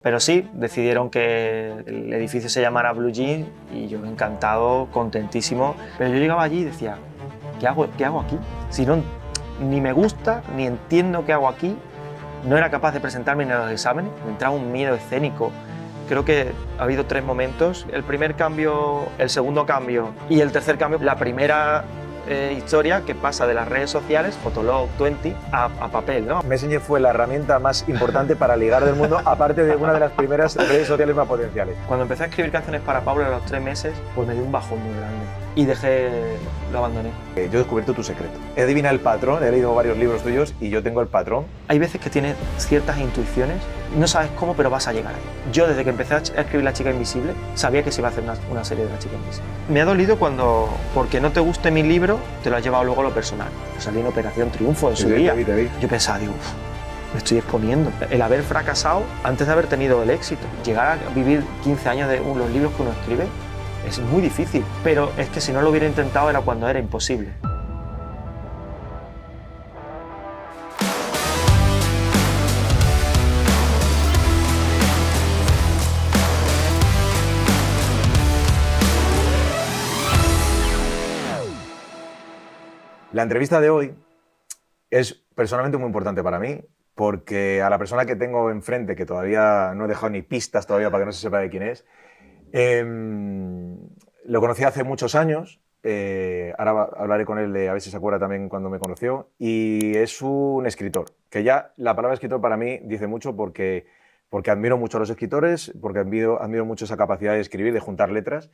Pero sí, decidieron que el edificio se llamara Blue Jeans y yo encantado, contentísimo. Pero yo llegaba allí y decía, qué hago aquí? Si no, ni me gusta, ni entiendo qué hago aquí. No era capaz de presentarme ni a los exámenes, me entraba un miedo escénico. Creo que ha habido 3 momentos. El primer cambio, el segundo cambio y el tercer cambio. La primera historia que pasa de las redes sociales, Fotolog 20, a papel, ¿no? Messenger fue la herramienta más importante para ligar del mundo, aparte de una de las primeras redes sociales más potenciales. Cuando empecé a escribir canciones para Paula a los 3 meses, pues me dio un bajón muy grande y lo abandoné. Yo he descubierto tu secreto. He adivinado el patrón, he leído varios libros tuyos y yo tengo el patrón. Hay veces que tienes ciertas intuiciones, no sabes cómo, pero vas a llegar ahí. Yo desde que empecé a escribir La chica invisible, sabía que se iba a hacer una serie de La chica invisible. Me ha dolido porque no te guste mi libro, te lo has llevado luego a lo personal. Yo salí en Operación Triunfo en su día. Te vi. Yo pensaba, digo, me estoy exponiendo. El haber fracasado antes de haber tenido el éxito, llegar a vivir 15 años de los libros que uno escribe, es muy difícil. Pero es que si no lo hubiera intentado era cuando era imposible. La entrevista de hoy es personalmente muy importante para mí porque a la persona que tengo enfrente, que todavía no he dejado ni pistas todavía para que no se sepa de quién es, lo conocí hace muchos años, ahora hablaré con él de a ver si se acuerda también cuando me conoció, y es un escritor, que ya la palabra escritor para mí dice mucho porque admiro mucho a los escritores, porque admiro mucho esa capacidad de escribir, de juntar letras.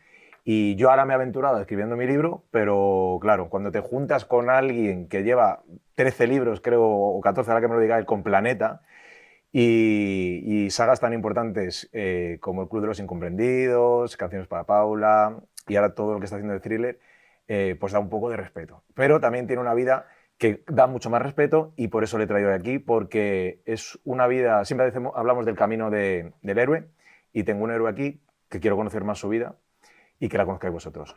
Y yo ahora me he aventurado escribiendo mi libro, pero claro, cuando te juntas con alguien que lleva 13 libros, creo, o 14, ahora que me lo diga él, con Planeta, y sagas tan importantes como El Club de los Incomprendidos, Canciones para Paula, y ahora todo lo que está haciendo de Thriller, pues da un poco de respeto. Pero también tiene una vida que da mucho más respeto y por eso le he traído aquí, porque es una vida, siempre hablamos del camino del héroe, y tengo un héroe aquí que quiero conocer más su vida y que la conozcáis vosotros.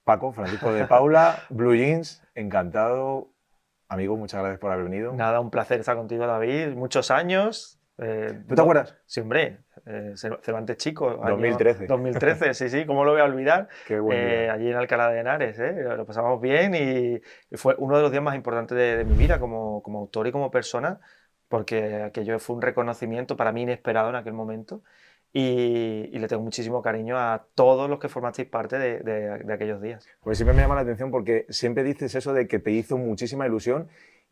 Paco, Francisco de Paula, Blue Jeans, encantado. Amigo, muchas gracias por haber venido. Nada, un placer estar contigo, David. Muchos años. ¿Tú te acuerdas? Sí, hombre. Cervantes Chico. 2013. 2013, sí, ¿cómo lo voy a olvidar? Qué buen día. Allí en Alcalá de Henares, lo pasamos bien y fue uno de los días más importantes de mi vida como autor y como persona, porque aquello fue un reconocimiento para mí inesperado en aquel momento. Y le tengo muchísimo cariño a todos los que formasteis parte de aquellos días. Pues siempre me llama la atención porque siempre dices eso de que te hizo muchísima ilusión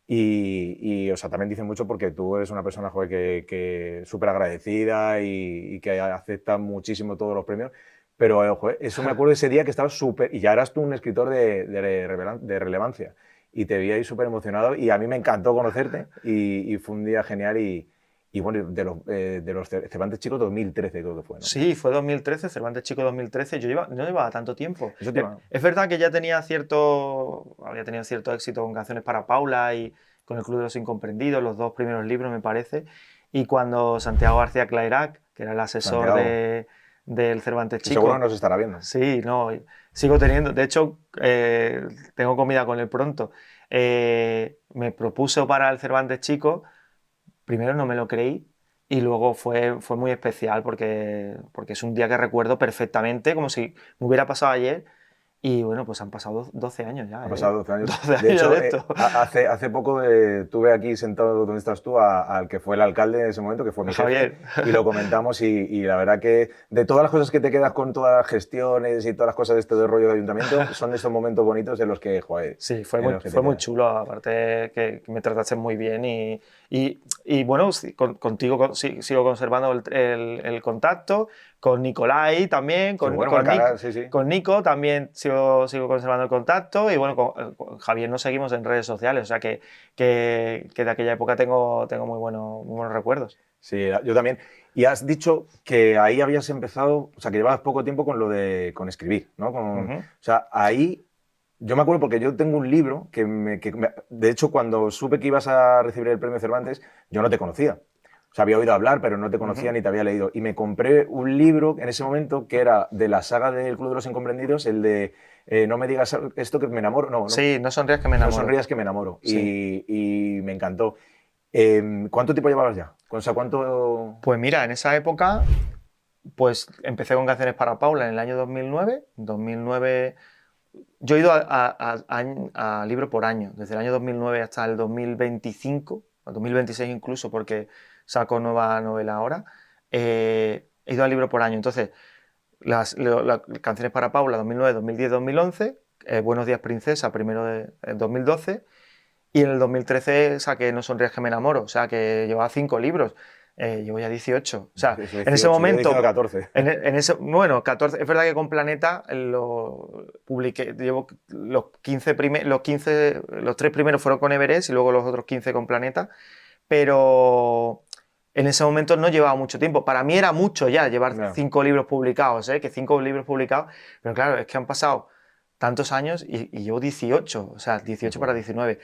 y o sea, también dices mucho porque tú eres una persona, joder, que súper agradecida y que acepta muchísimo todos los premios. Pero, joder, eso me acuerdo de ese día que estabas súper... Y ya eras tú un escritor de relevancia. Y te vi ahí súper emocionado y a mí me encantó conocerte y fue un día genial y bueno, de los Cervantes Chico 2013 creo que fue, ¿no? Sí, fue 2013, Cervantes Chico 2013. No llevaba tanto tiempo. Es verdad que ya había tenido cierto éxito con Canciones para Paula y con El Club de los Incomprendidos, los 2 primeros libros, me parece. Y cuando Santiago García Clairac, que era el asesor del Cervantes Chico... Seguro nos estará viendo. Sí, no, sigo teniendo. De hecho, tengo comida con él pronto. Me propuso para el Cervantes Chico. Primero no me lo creí y luego fue muy especial porque es un día que recuerdo perfectamente, como si me hubiera pasado ayer. Y bueno, pues han pasado 12 años ya. Han pasado 12 años. 12 años de hecho, de esto. Hace poco tuve aquí sentado donde estás tú al que fue el alcalde en ese momento, que fue mi Javier. Jefe, y lo comentamos y la verdad que de todas las cosas que te quedas con todas las gestiones y todas las cosas de este rollo de ayuntamiento, son de esos momentos bonitos en los que, joder... Sí, fue muy chulo, aparte que me trataste muy bien y bueno, contigo sigo conservando el contacto, con Nicolai también, con Nico también sigo conservando el contacto y bueno, con Javier nos seguimos en redes sociales, o sea que de aquella época tengo muy buenos recuerdos. Sí, yo también. Y has dicho que ahí habías empezado, o sea, que llevabas poco tiempo con escribir, ¿no? O sea, ahí... Yo me acuerdo porque yo tengo un libro de hecho, cuando supe que ibas a recibir el premio Cervantes, yo no te conocía. O sea, había oído hablar, pero no te conocía ni te había leído. Y me compré un libro en ese momento que era de la saga del Club de los Incomprendidos, el de No me digas esto que me enamoro. No, sí, No sonrías que me enamoro. No sonrías que me enamoro. Sí. Y me encantó. ¿Cuánto tiempo llevabas ya? O sea, ¿cuánto...? Pues mira, en esa época pues empecé con Canciones para Paula en el año 2009. 2009 yo he ido a libro por año, desde el año 2009 hasta el 2025, o 2026 incluso, porque saco nueva novela ahora. He ido a libro por año. Entonces, las Canciones para Paula 2009, 2010, 2011, Buenos días princesa, primero de 2012, y en el 2013 saqué No sonrías que me enamoro, o sea que llevaba 5 libros. Llevo ya 18. O sea, 18, en ese momento. yo 14. Bueno, 14. Es verdad que con Planeta lo publiqué. Llevo los 15 los 3 primeros fueron con Everest y luego los otros 15 con Planeta. Pero en ese momento no llevaba mucho tiempo. Para mí era mucho ya llevar No. 5 libros publicados, ¿eh? Que 5 libros publicados. Pero claro, es que han pasado tantos años y llevo 18. O sea, 18 para 19.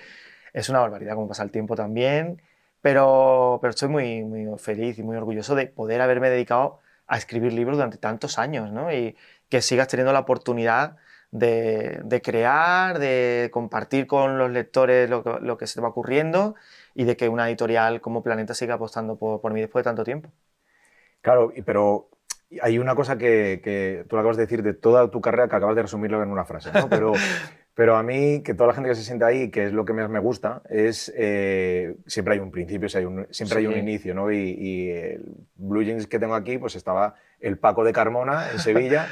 Es una barbaridad cómo pasa el tiempo también. Pero estoy muy, muy feliz y muy orgulloso de poder haberme dedicado a escribir libros durante tantos años, ¿no? Y que sigas teniendo la oportunidad de crear, de compartir con los lectores lo que se te va ocurriendo y de que una editorial como Planeta siga apostando por mí después de tanto tiempo. Claro, pero hay una cosa que tú lo acabas de decir de toda tu carrera que acabas de resumirlo en una frase, ¿no? Pero a mí, que toda la gente que se sienta ahí, que es lo que más me gusta, es siempre hay un principio, siempre hay un inicio, ¿no? Y el Blue Jeans que tengo aquí, pues estaba el Paco de Carmona en Sevilla,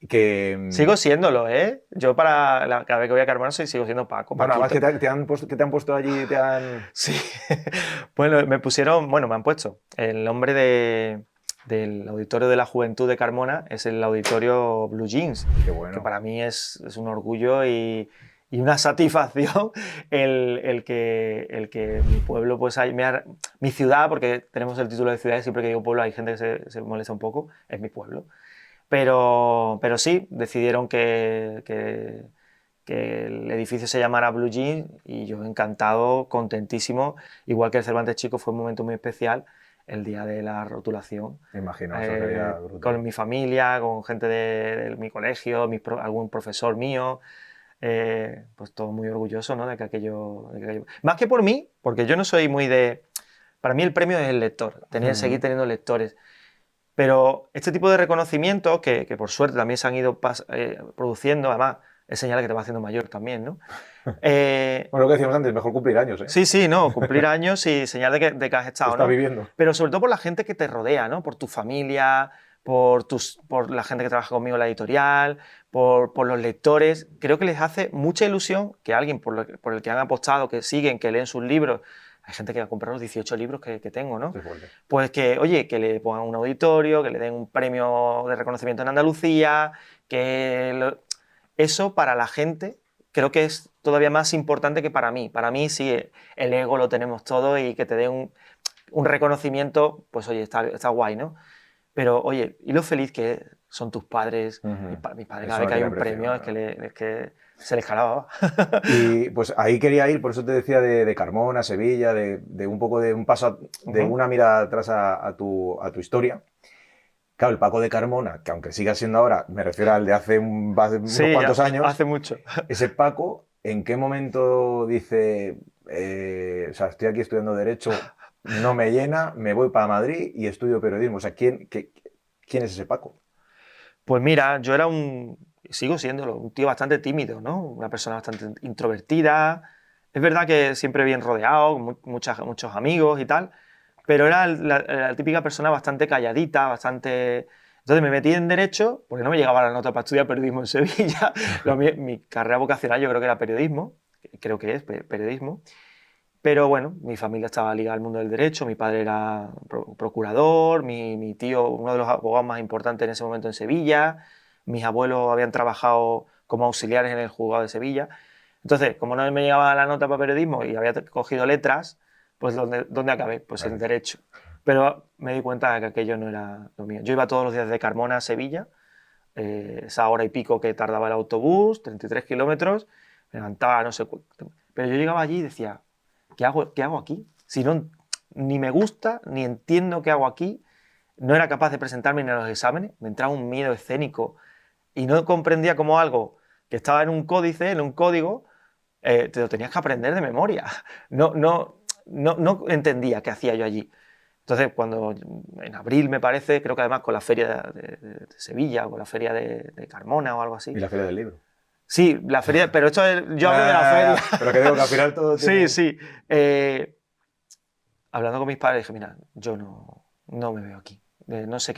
que... Sigo siéndolo, ¿eh? Yo cada vez que voy a Carmona sigo siendo Paco. Bueno, además Paquito. que te han puesto allí, te han... Sí. Bueno, me han puesto el nombre del Auditorio de la Juventud de Carmona, es el Auditorio Blue Jeans. Qué bueno. Que para mí es un orgullo y una satisfacción el que mi pueblo, pues mi ciudad, porque tenemos el título de ciudad y siempre que digo pueblo hay gente que se molesta un poco, es mi pueblo. Pero sí, decidieron que el edificio se llamara Blue Jeans y yo encantado, contentísimo, igual que el Cervantes Chico fue un momento muy especial el día de la rotulación. Me imagino, eso sería brutal. Con mi familia, con gente de mi colegio, algún profesor mío, pues todo muy orgulloso, ¿no? de que aquello... Más que por mí, porque yo no soy muy de... Para mí el premio es el lector, seguir teniendo lectores. Pero este tipo de reconocimientos, que por suerte también se han ido produciendo, además es señal de que te vas haciendo mayor también, ¿no? Bueno, lo que decíamos antes, mejor cumplir años, ¿eh? Sí, no, cumplir años y señal de que has estado, Está ¿no? viviendo. Pero sobre todo por la gente que te rodea, ¿no? Por tu familia, por la gente que trabaja conmigo en la editorial, por los lectores. Creo que les hace mucha ilusión que alguien por el que han apostado, que siguen, que leen sus libros. Hay gente que va a comprar los 18 libros que tengo, ¿no? Pues que, oye, que le pongan un auditorio, que le den un premio de reconocimiento en Andalucía, eso para la gente creo que es todavía más importante que para mí. Para mí sí, el ego lo tenemos todo y que te den un reconocimiento, pues oye, está guay, ¿no? Pero oye, y lo feliz que son tus padres. Mi padre cada vez que hay un premio es que se les calaba. Y pues ahí quería ir, por eso te decía de Carmona, Sevilla, de un poco de un paso, de una mirada atrás a tu historia. Claro, el Paco de Carmona, que aunque siga siendo ahora, me refiero al de hace unos cuantos años. Hace mucho. Ese Paco, ¿en qué momento dice, o sea, estoy aquí estudiando Derecho, no me llena, me voy para Madrid y estudio periodismo? O sea, ¿quién es ese Paco? Pues mira, yo era sigo siéndolo, un tío bastante tímido, ¿no? Una persona bastante introvertida. Es verdad que siempre bien rodeado, con muchos amigos y tal, pero era la típica persona bastante calladita, bastante... Entonces me metí en Derecho, porque no me llegaba la nota para estudiar periodismo en Sevilla. Mi carrera vocacional yo creo que era periodismo, creo que es periodismo. Pero bueno, mi familia estaba ligada al mundo del derecho, mi padre era procurador, mi tío, uno de los abogados más importantes en ese momento en Sevilla, mis abuelos habían trabajado como auxiliares en el juzgado de Sevilla. Entonces, como no me llegaba la nota para periodismo y había cogido letras, pues ¿dónde acabé? Pues en derecho. Pero me di cuenta de que aquello no era lo mío. Yo iba todos los días de Carmona a Sevilla, esa hora y pico que tardaba el autobús, 33 kilómetros, me levantaba no sé cuánto. Pero yo llegaba allí y decía... ¿Qué hago aquí? Si no, ni me gusta, ni entiendo qué hago aquí, no era capaz de presentarme ni a los exámenes, me entraba un miedo escénico y no comprendía cómo algo que estaba en un códice, en un código, te lo tenías que aprender de memoria. No entendía qué hacía yo allí. Entonces, cuando en abril, me parece, creo que además con la feria de Sevilla o con la feria de Carmona o algo así. Y la Feria del Libro. Sí, la feria, pero esto es, yo hablo de la feria. Pero que digo que al final todo tiene... Sí, sí. Hablando con mis padres, dije, mira, yo no me veo aquí. No sé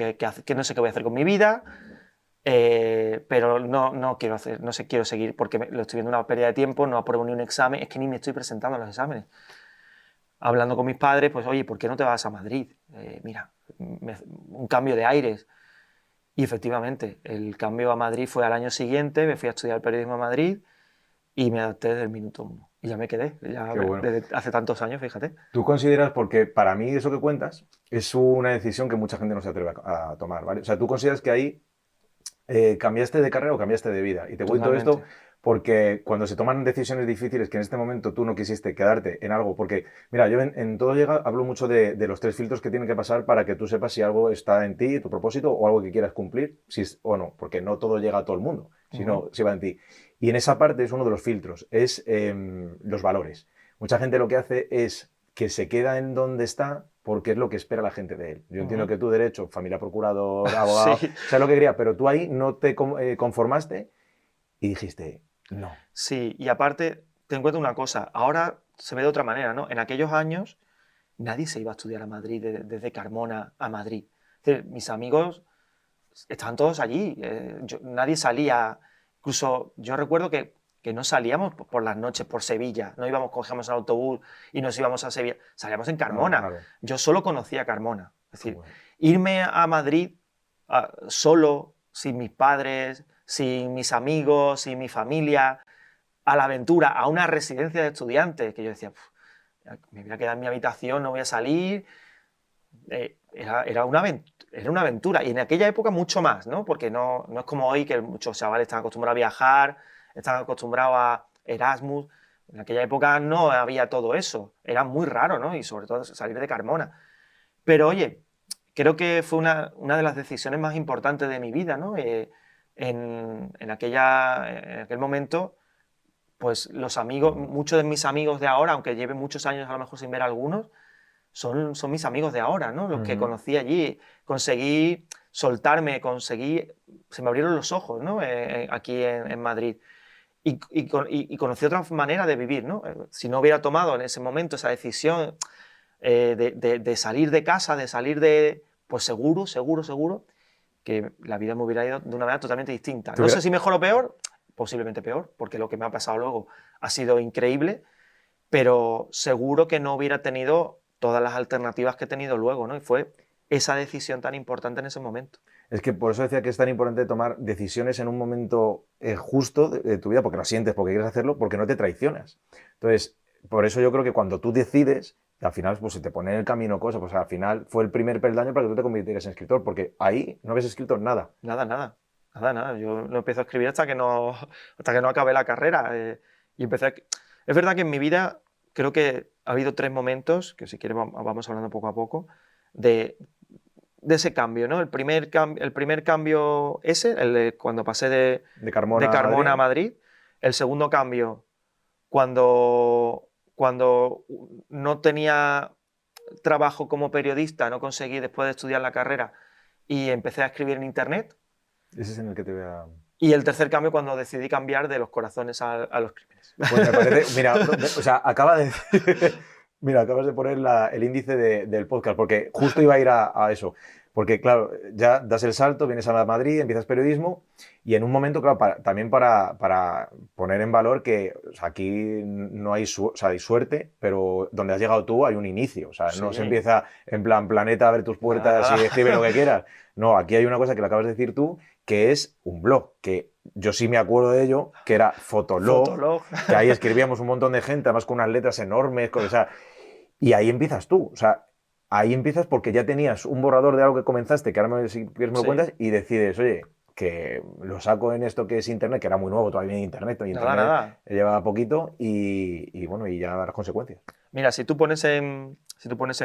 no sé qué voy a hacer con mi vida, pero no quiero hacer, no sé, quiero seguir porque lo estoy viendo una pérdida de tiempo, no apruebo ni un examen, es que ni me estoy presentando a los exámenes. Hablando con mis padres, pues, oye, ¿por qué no te vas a Madrid? Mira, un cambio de aires. Y efectivamente, el cambio a Madrid fue al año siguiente, me fui a estudiar periodismo a Madrid y me adapté desde el minuto 1. Y ya me quedé, ya Qué bueno. desde hace tantos años, fíjate. ¿Tú consideras, porque para mí eso que cuentas es una decisión que mucha gente no se atreve a tomar, ¿vale? O sea, tú consideras que ahí cambiaste de carrera o cambiaste de vida. Y te cuento esto Totalmente. porque cuando se toman decisiones difíciles que en este momento tú no quisiste quedarte en algo, porque, mira, yo en Todo Llega hablo mucho de los 3 filtros que tienen que pasar para que tú sepas si algo está en ti, tu propósito, o algo que quieras cumplir, si es, o no, porque no todo llega a todo el mundo, sino si va en ti. Y en esa parte es uno de los filtros, es los valores. Mucha gente lo que hace es que se queda en donde está porque es lo que espera la gente de él. Yo entiendo que tú, derecho, familia procurador, abogado, Sí, sabes lo que quería, pero tú ahí no te conformaste y dijiste, no. sí, y aparte, te encuentro una cosa, ahora se ve de otra manera, ¿no? En aquellos años nadie se iba a estudiar a Madrid, desde Carmona a Madrid. Es decir, mis amigos estaban todos allí, nadie salía, incluso yo recuerdo que no salíamos por las noches por Sevilla, no íbamos, cogíamos el autobús y nos íbamos a Sevilla, salíamos en Claro, Carmona. claro. Yo solo conocía Carmona. Es decir, Bueno. irme a Madrid solo, sin mis padres, sin mis amigos, sin mi familia, a la aventura, a una residencia de estudiantes, que yo decía, me voy a quedar en mi habitación, no voy a salir. Era una aventura. Y en aquella época mucho más, ¿no? Porque no es como hoy que muchos chavales están acostumbrados a viajar, están acostumbrados a Erasmus. En aquella época no había todo eso. Era muy raro, ¿no? Y sobre todo salir de Carmona. Pero oye, creo que fue una de las decisiones más importantes de mi vida, ¿no? En aquel momento, pues los amigos, muchos de mis amigos de ahora, aunque lleven muchos años a lo mejor sin ver a algunos, son mis amigos de ahora, ¿no? Los que conocí allí. Conseguí soltarme, se me abrieron los ojos, ¿no? Aquí en Madrid. Y conocí otra manera de vivir, ¿no? Si no hubiera tomado en ese momento esa decisión de salir de casa, de salir de... Pues seguro que la vida me hubiera ido de una manera totalmente distinta. No sé si mejor o peor, posiblemente peor, porque lo que me ha pasado luego ha sido increíble, pero seguro que no hubiera tenido todas las alternativas que he tenido luego, ¿no? Y fue esa decisión tan importante en ese momento. Es que por eso decía que es tan importante tomar decisiones en un momento justo de tu vida, porque lo sientes, porque quieres hacerlo, porque no te traicionas. Entonces, por eso yo creo que cuando tú decides, al final pues se te pone en el camino cosas, pues al final fue el primer peldaño para que tú te convirtieras en escritor, porque ahí no habías escrito nada. Nada. Yo no empecé a escribir hasta que no acabé la carrera. Y Es verdad que en mi vida creo que ha habido 3 momentos, que si quieres vamos hablando poco a poco, de ese cambio, ¿no? El primer cambio ese, el de cuando pasé de Carmona a Madrid. El segundo cambio, cuando no tenía trabajo como periodista, no conseguí después de estudiar la carrera y empecé a escribir en internet. Ese es en el que te voy a... Y el tercer cambio, cuando decidí cambiar de los corazones a los crímenes. Pues me parece, mira, o sea, mira, acabas de poner el índice del podcast, porque justo iba a ir a eso. Porque, claro, ya das el salto, vienes a Madrid, empiezas periodismo y en un momento, claro, también para poner en valor que o sea, aquí no hay, o sea, hay suerte, pero donde has llegado tú hay un inicio. O sea, no se empieza en plan planeta, abre tus puertas y escribe lo que quieras. No, aquí hay una cosa que lo acabas de decir tú, que es un blog, que yo sí me acuerdo de ello, que era Fotolog, que ahí escribíamos un montón de gente, además con unas letras enormes, o sea, y ahí empiezas tú, o sea, ahí empiezas porque ya tenías un borrador de algo que comenzaste, que ahora si quieres me lo cuentas, y decides, oye, que lo saco en esto que es internet, que era muy nuevo todavía en internet, Nada. Llevaba poquito y bueno, y ya las consecuencias. Mira, si tú pones en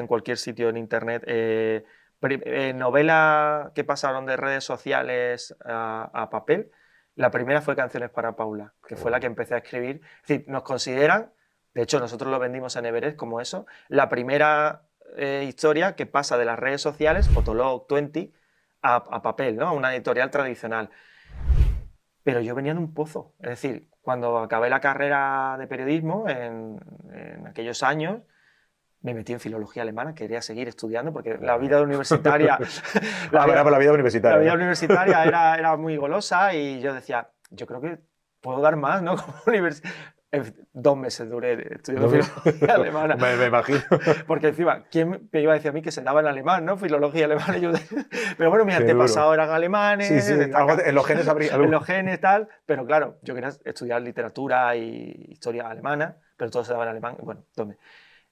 cualquier sitio en internet novela que pasaron de redes sociales a papel, la primera fue Canciones para Paula, que fue la que empecé a escribir. Es decir, nos consideran, de hecho nosotros lo vendimos en Everest como eso, la primera historia que pasa de las redes sociales, Fotolog 20, a papel, ¿no? A una editorial tradicional. Pero yo venía de un pozo. Es decir, cuando acabé la carrera de periodismo, en aquellos años, me metí en filología alemana, quería seguir estudiando porque la vida universitaria, La vida la universitaria. vida ¿no? universitaria era muy golosa y yo decía, yo creo que puedo dar más, ¿no? Como 2 meses duré estudiando filología alemana. Me imagino. Porque encima, ¿quién me iba a decir a mí que se daba en alemán, ¿no? Filología alemana. Pero bueno, mis Qué duro. antepasados eran Sí, alemanes, sí, en los genes habría algo. en los genes tal, pero claro, yo quería estudiar literatura y historia alemana, pero todo se daba en alemán. Bueno, ¿dónde?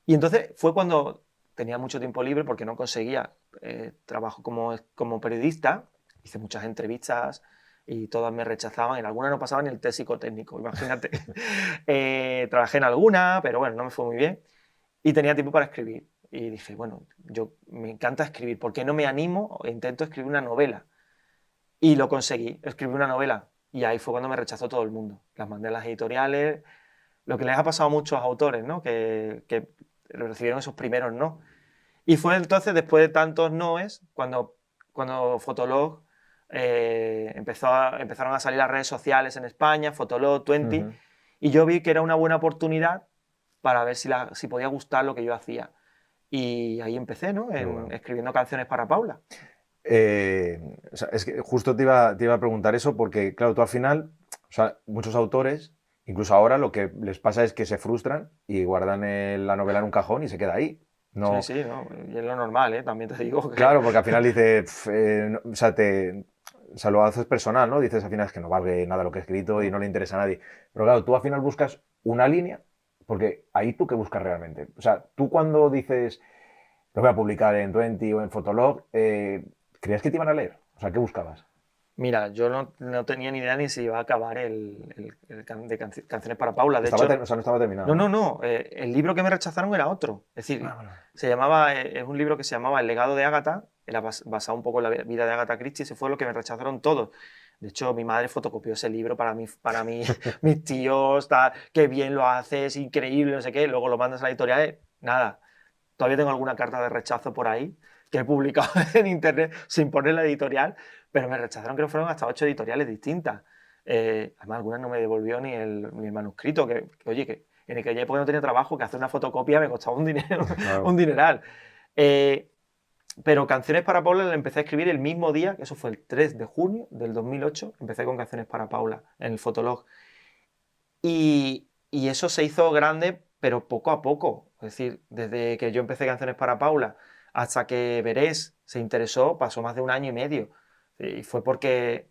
Y entonces fue cuando tenía mucho tiempo libre porque no conseguía trabajo como periodista. Hice muchas entrevistas y todas me rechazaban. En algunas no pasaba ni el test psicotécnico, imagínate. Trabajé en alguna, pero bueno, no me fue muy bien. Y tenía tiempo para escribir. Y dije, bueno, yo me encanta escribir. ¿Por qué no me animo e intento escribir una novela? Y lo conseguí, escribí una novela. Y ahí fue cuando me rechazó todo el mundo. Las mandé a las editoriales. Lo que les ha pasado a muchos autores, ¿no? Que recibieron esos primeros no. Y fue entonces, después de tantos noes, cuando Fotolog empezaron a salir las redes sociales en España, Fotolog 20, y yo vi que era una buena oportunidad para ver si podía gustar lo que yo hacía. Y ahí empecé, ¿no? Bueno. Escribiendo canciones para Paula. O sea, es que justo te iba a preguntar eso porque, claro, tú al final, o sea, muchos autores, incluso ahora, lo que les pasa es que se frustran y guardan la novela en un cajón y se queda ahí. No, Sí, no, y es lo normal, ¿eh? También te digo que... claro, porque al final dice, o sea, lo haces personal, ¿no? Dices al final es que no vale nada lo que he escrito y no le interesa a nadie. Pero claro, tú al final buscas una línea, porque ahí tú qué buscas realmente. O sea, tú cuando dices, lo voy a publicar en 20 o en Fotolog, ¿creías que te iban a leer? O sea, ¿qué buscabas? Mira, yo no tenía ni idea ni si iba a acabar Canciones para Paula. De hecho, O sea, no estaba terminado, ¿no? no. El libro que me rechazaron era otro. Es decir, Ah, bueno. es un libro que se llamaba El legado de Ágata. Era basado un poco en la vida de Agatha Christie. Ese fue lo que me rechazaron todos. De hecho, mi madre fotocopió ese libro para mí, mis tíos, tal, qué bien lo haces, increíble, no sé qué. Luego lo mandas a la editorial, nada. Todavía tengo alguna carta de rechazo por ahí que he publicado en internet sin poner la editorial, pero me rechazaron, creo que fueron hasta 8 editoriales distintas. Además, algunas no me devolvió ni el manuscrito, oye, que en aquella época no tenía trabajo, que hacer una fotocopia me costaba un dinero, Claro. un dineral. Pero Canciones para Paula la empecé a escribir el mismo día, que eso fue el 3 de junio del 2008, empecé con Canciones para Paula en el Fotolog. Y eso se hizo grande, pero poco a poco. Es decir, desde que yo empecé Canciones para Paula hasta que Verés se interesó, pasó más de 1 año y medio. Y fue porque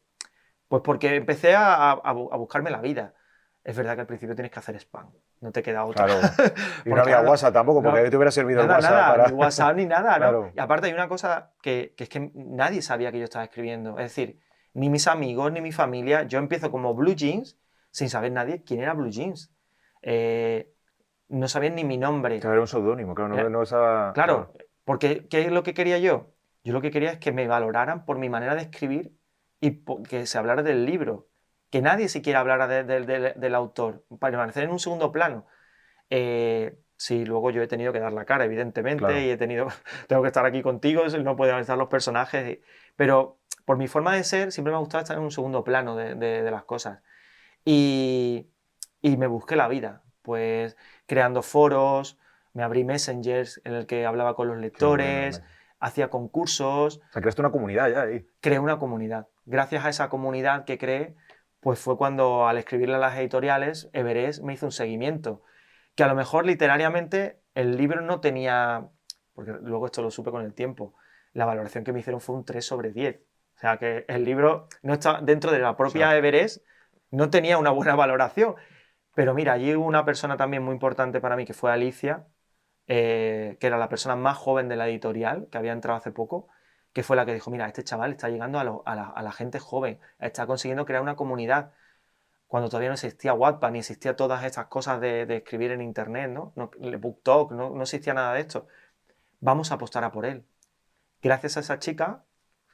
empecé a buscarme la vida. Es verdad que al principio tienes que hacer spam, no te queda otra. Claro. Y no Porque había WhatsApp tampoco, porque no, te hubiera servido el nada, WhatsApp nada, para... ni WhatsApp ni nada, ¿no? Claro. Y aparte hay una cosa que es que nadie sabía que yo estaba escribiendo. Es decir, ni mis amigos, ni mi familia. Yo empiezo como Blue Jeans sin saber nadie quién era Blue Jeans. No sabían ni mi nombre. Claro, era un seudónimo, claro, Era- no esa... Claro, porque ¿qué es lo que quería yo? Yo lo que quería es que me valoraran por mi manera de escribir y que se hablara del libro. Que nadie siquiera hablara del autor, para permanecer en un segundo plano. Sí, luego yo he tenido que dar la cara, evidentemente, Claro. y tengo que estar aquí contigo, no pueden estar los personajes, pero por mi forma de ser siempre me ha gustado estar en un segundo plano de las cosas. Y, y me busqué la vida, pues creando foros, me abrí messengers en el que hablaba con los Qué bueno, lectores, hacía concursos, O sea, creaste una comunidad ya ahí. creé una comunidad. Gracias a esa comunidad que creé, pues fue cuando al escribirle a las editoriales, Everest me hizo un seguimiento, que a lo mejor literariamente el libro no tenía, porque luego esto lo supe con el tiempo, la valoración que me hicieron fue un 3/10. O sea que el libro no está dentro de la propia O sea, Everest, no tenía una buena valoración. Pero mira, allí hubo una persona también muy importante para mí, que fue Alicia, que era la persona más joven de la editorial, que había entrado hace poco, que fue la que dijo, mira, este chaval está llegando a la gente joven, está consiguiendo crear una comunidad, cuando todavía no existía Wattpad, ni existía todas estas cosas de escribir en internet, ¿no? El BookTok, no existía nada de esto. Vamos a apostar a por él. Gracias a esa chica,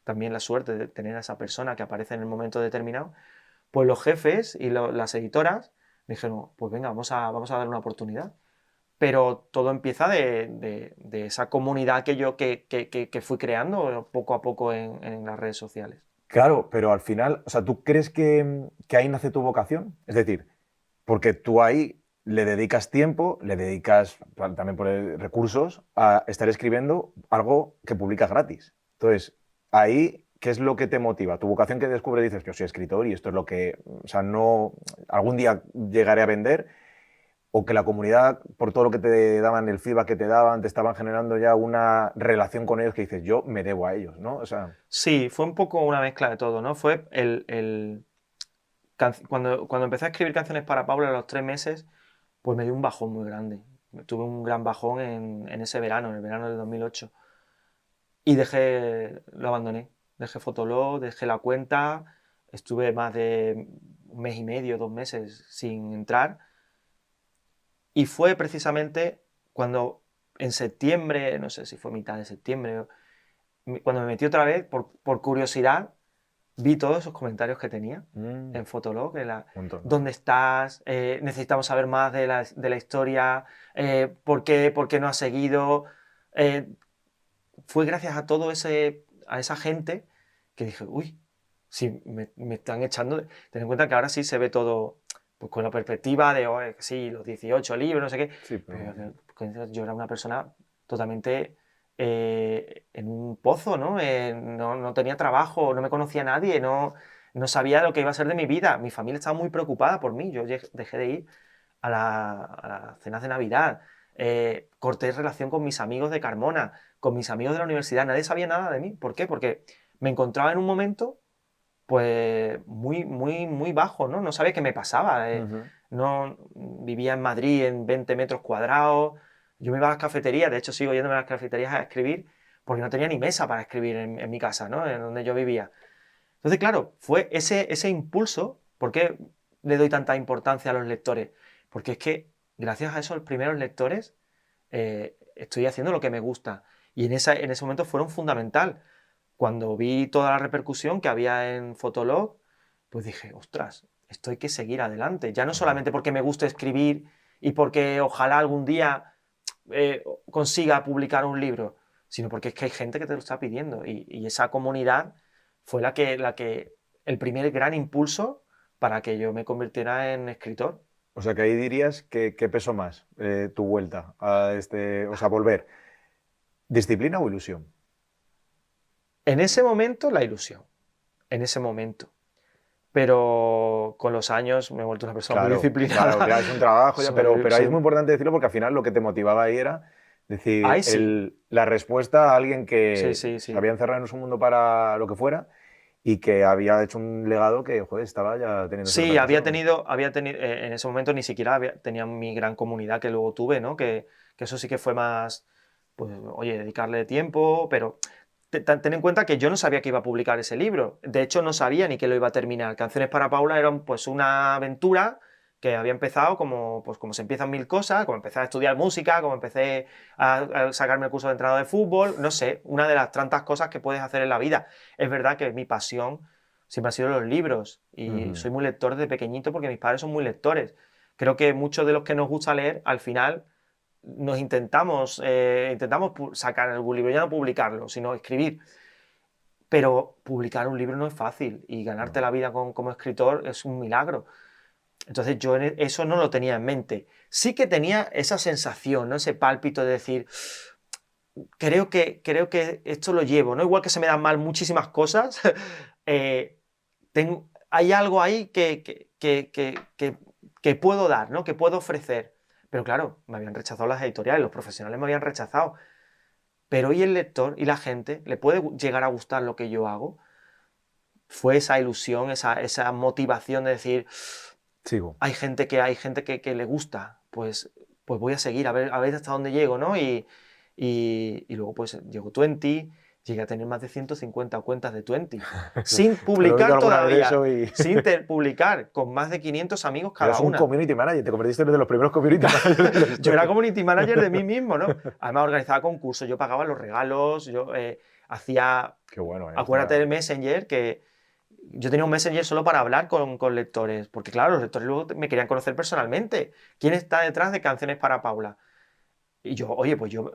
también la suerte de tener a esa persona que aparece en el momento determinado, pues los jefes y las editoras dijeron, pues venga, vamos a dar una oportunidad. pero todo empieza de esa comunidad que fui creando poco a poco en las redes sociales. Claro, pero al final, o sea, ¿tú crees que ahí nace tu vocación? Es decir, porque tú ahí le dedicas tiempo, le dedicas también por recursos a estar escribiendo algo que publicas gratis. Entonces, ahí, ¿qué es lo que te motiva? Tu vocación que descubres, dices, yo soy escritor y esto es lo que, o sea, no, algún día llegaré a vender, o que la comunidad, por todo lo que te daban, el feedback que te daban, te estaban generando ya una relación con ellos que dices, yo me debo a ellos, ¿no? O sea, Sí, fue un poco una mezcla de todo, ¿no? Fue cuando empecé a escribir canciones para Paula a los 3 meses, pues me dio un bajón muy grande. Tuve un gran bajón en ese verano, en el verano del 2008. Y lo abandoné. Dejé Fotolog, dejé la cuenta, estuve más de 1 mes y medio, 2 meses sin entrar. Y fue precisamente cuando en septiembre, no sé si fue mitad de septiembre, cuando me metí otra vez, por curiosidad, vi todos esos comentarios que tenía en Fotolog, un montón. ¿dónde estás? Necesitamos saber más de la historia, por qué no has seguido? Fue gracias a a esa gente que dije, uy, si me están echando. Ten en cuenta que ahora sí se ve todo pues, con la perspectiva de, oh, sí, los 18 libros, no sé qué. Sí, pero... Pero yo era una persona totalmente en un pozo, ¿no? No tenía trabajo, no me conocía a nadie, no sabía lo que iba a ser de mi vida. Mi familia estaba muy preocupada por mí. Yo dejé de ir a las cenas de Navidad. Corté relación con mis amigos de Carmona, con mis amigos de la universidad. Nadie sabía nada de mí. ¿Por qué? Porque me encontraba en un momento pues muy bajo, ¿no? No sabía qué me pasaba. No vivía en Madrid en 20 metros cuadrados. Yo me iba a las cafeterías, de hecho sigo yéndome a las cafeterías a escribir porque no tenía ni mesa para escribir en mi casa, ¿no? En donde yo vivía. Entonces, claro, fue ese impulso. ¿Por qué le doy tanta importancia a los lectores? Porque es que gracias a esos primeros lectores estoy haciendo lo que me gusta. Y en ese momento fueron fundamental. Cuando vi toda la repercusión que había en Fotolog, pues dije, ostras, esto hay que seguir adelante. Ya no solamente porque me gusta escribir y porque ojalá algún día consiga publicar un libro, sino porque es que hay gente que te lo está pidiendo. Y esa comunidad fue el primer gran impulso para que yo me convirtiera en escritor. O sea, que ahí dirías que pesó más tu vuelta a o sea, volver. ¿Disciplina o ilusión? En ese momento, la ilusión. En ese momento. Pero con los años me he vuelto una persona muy disciplinada. Claro, es un trabajo ya, pero ahí es soy- muy importante decirlo porque al final lo que te motivaba ahí era decir Ahí sí, la respuesta a alguien sí, que sí, se sí. había encerrado en su mundo para lo que fuera y que había hecho un legado que, joder, estaba ya teniendo esa Sí, repercusión. había tenido, en ese momento ni siquiera tenía mi gran comunidad que luego tuve, ¿no? Que eso sí que fue más, pues, oye, dedicarle tiempo, pero ten en cuenta que yo no sabía que iba a publicar ese libro. De hecho, no sabía ni que lo iba a terminar. Canciones para Paula eran, pues, una aventura que había empezado como se empiezan mil cosas, como empecé a estudiar música, como empecé a sacarme el curso de entrenador de fútbol, no sé, una de las tantas cosas que puedes hacer en la vida. Es verdad que mi pasión siempre han sido los libros y Ujú. soy muy lector desde pequeñito porque mis padres son muy lectores. Creo que muchos de los que nos gusta leer, al final nos intentamos sacar algún libro, ya no publicarlo, sino escribir. Pero publicar un libro no es fácil y ganarte No. la vida como escritor es un milagro. Entonces yo eso no lo tenía en mente. Sí que tenía esa sensación, ¿no? Ese pálpito de decir, creo que esto lo llevo, ¿no? Igual que se me dan mal muchísimas cosas, hay algo ahí que puedo dar, ¿no? Que puedo ofrecer. Pero claro, me habían rechazado las editoriales, los profesionales me habían rechazado. Pero ¿y el lector y la gente? ¿Le puede llegar a gustar lo que yo hago? Fue esa ilusión, esa motivación de decir, Sigo. hay gente que le gusta, pues voy a seguir, a ver hasta dónde llego, ¿no? Y luego pues llegó Twenty, llegué a tener más de 150 cuentas de Twenty, sin Te lo he oído publicar alguna vez de todavía, eso y sin publicar, con más de 500 amigos cada eras un una. community manager, te convertiste en uno de los primeros community managers de la Yo era historia. community manager de mí mismo, ¿no? Además organizaba concursos, yo pagaba los regalos, yo hacía, Qué bueno, acuérdate del Messenger, que yo tenía un Messenger solo para hablar con lectores, porque claro, los lectores luego me querían conocer personalmente. ¿Quién está detrás de Canciones para Paula? Y yo, oye, pues yo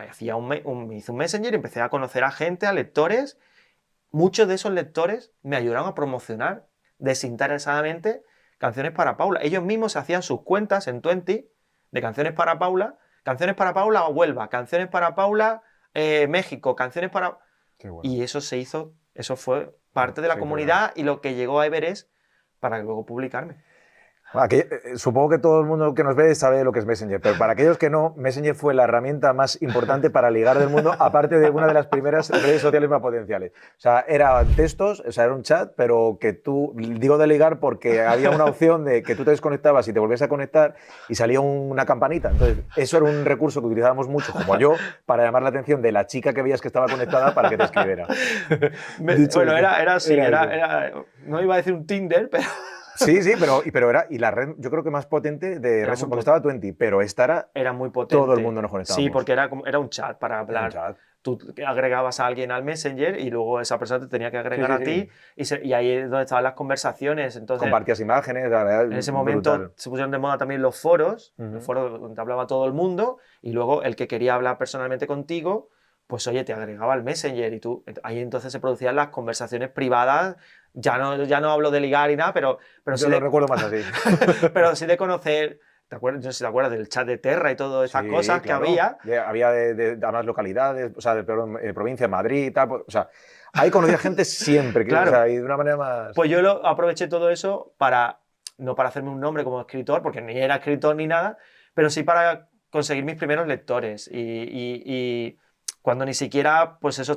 hacía me hice un Messenger y empecé a conocer a gente, a lectores. Muchos de esos lectores me ayudaron a promocionar desinteresadamente Canciones para Paula. Ellos mismos se hacían sus cuentas en Twenty de Canciones para Paula o Huelva, Canciones para Paula, México, Canciones para... Qué bueno. Y eso se hizo, eso fue parte de la Sí, comunidad y lo que llegó a Everest para luego publicarme. Supongo que todo el mundo que nos ve sabe lo que es Messenger, pero para aquellos que no, Messenger fue la herramienta más importante para ligar del mundo, aparte de una de las primeras redes sociales más potenciales. O sea, era textos, o sea, era un chat, pero que tú, digo de ligar porque había una opción de que tú te desconectabas y te volvías a conectar y salía una campanita. Entonces, eso era un recurso que utilizábamos mucho, como yo, para llamar la atención de la chica que veías que estaba conectada para que te escribiera. Bueno, era así, no iba a decir un Tinder, pero... Sí, pero era, y la red yo creo que más potente de redes cuando estaba Twenty, pero esta era muy potente. Todo el mundo nos conectábamos. Sí, porque era un chat para hablar. Chat. Tú agregabas a alguien al Messenger y luego esa persona te tenía que agregar a ti y ahí es donde estaban las conversaciones. Entonces, compartías imágenes. En ese momento se pusieron de moda también los foros, los foros donde hablaba todo el mundo y luego el que quería hablar personalmente contigo, pues oye, te agregaba al Messenger y ahí entonces se producían las conversaciones privadas. Ya no hablo de ligar y nada, pero yo sí lo recuerdo más así. pero sí de conocer, no sé si te acuerdas del chat de Terra y todas esas cosas claro. Que había. Había de más localidades, o sea, de provincia, Madrid y tal, o sea, ahí conocía gente siempre, claro. O sea, y de una manera más... Pues yo aproveché todo eso no para hacerme un nombre como escritor, porque ni era escritor ni nada, pero sí para conseguir mis primeros lectores y cuando ni siquiera, pues eso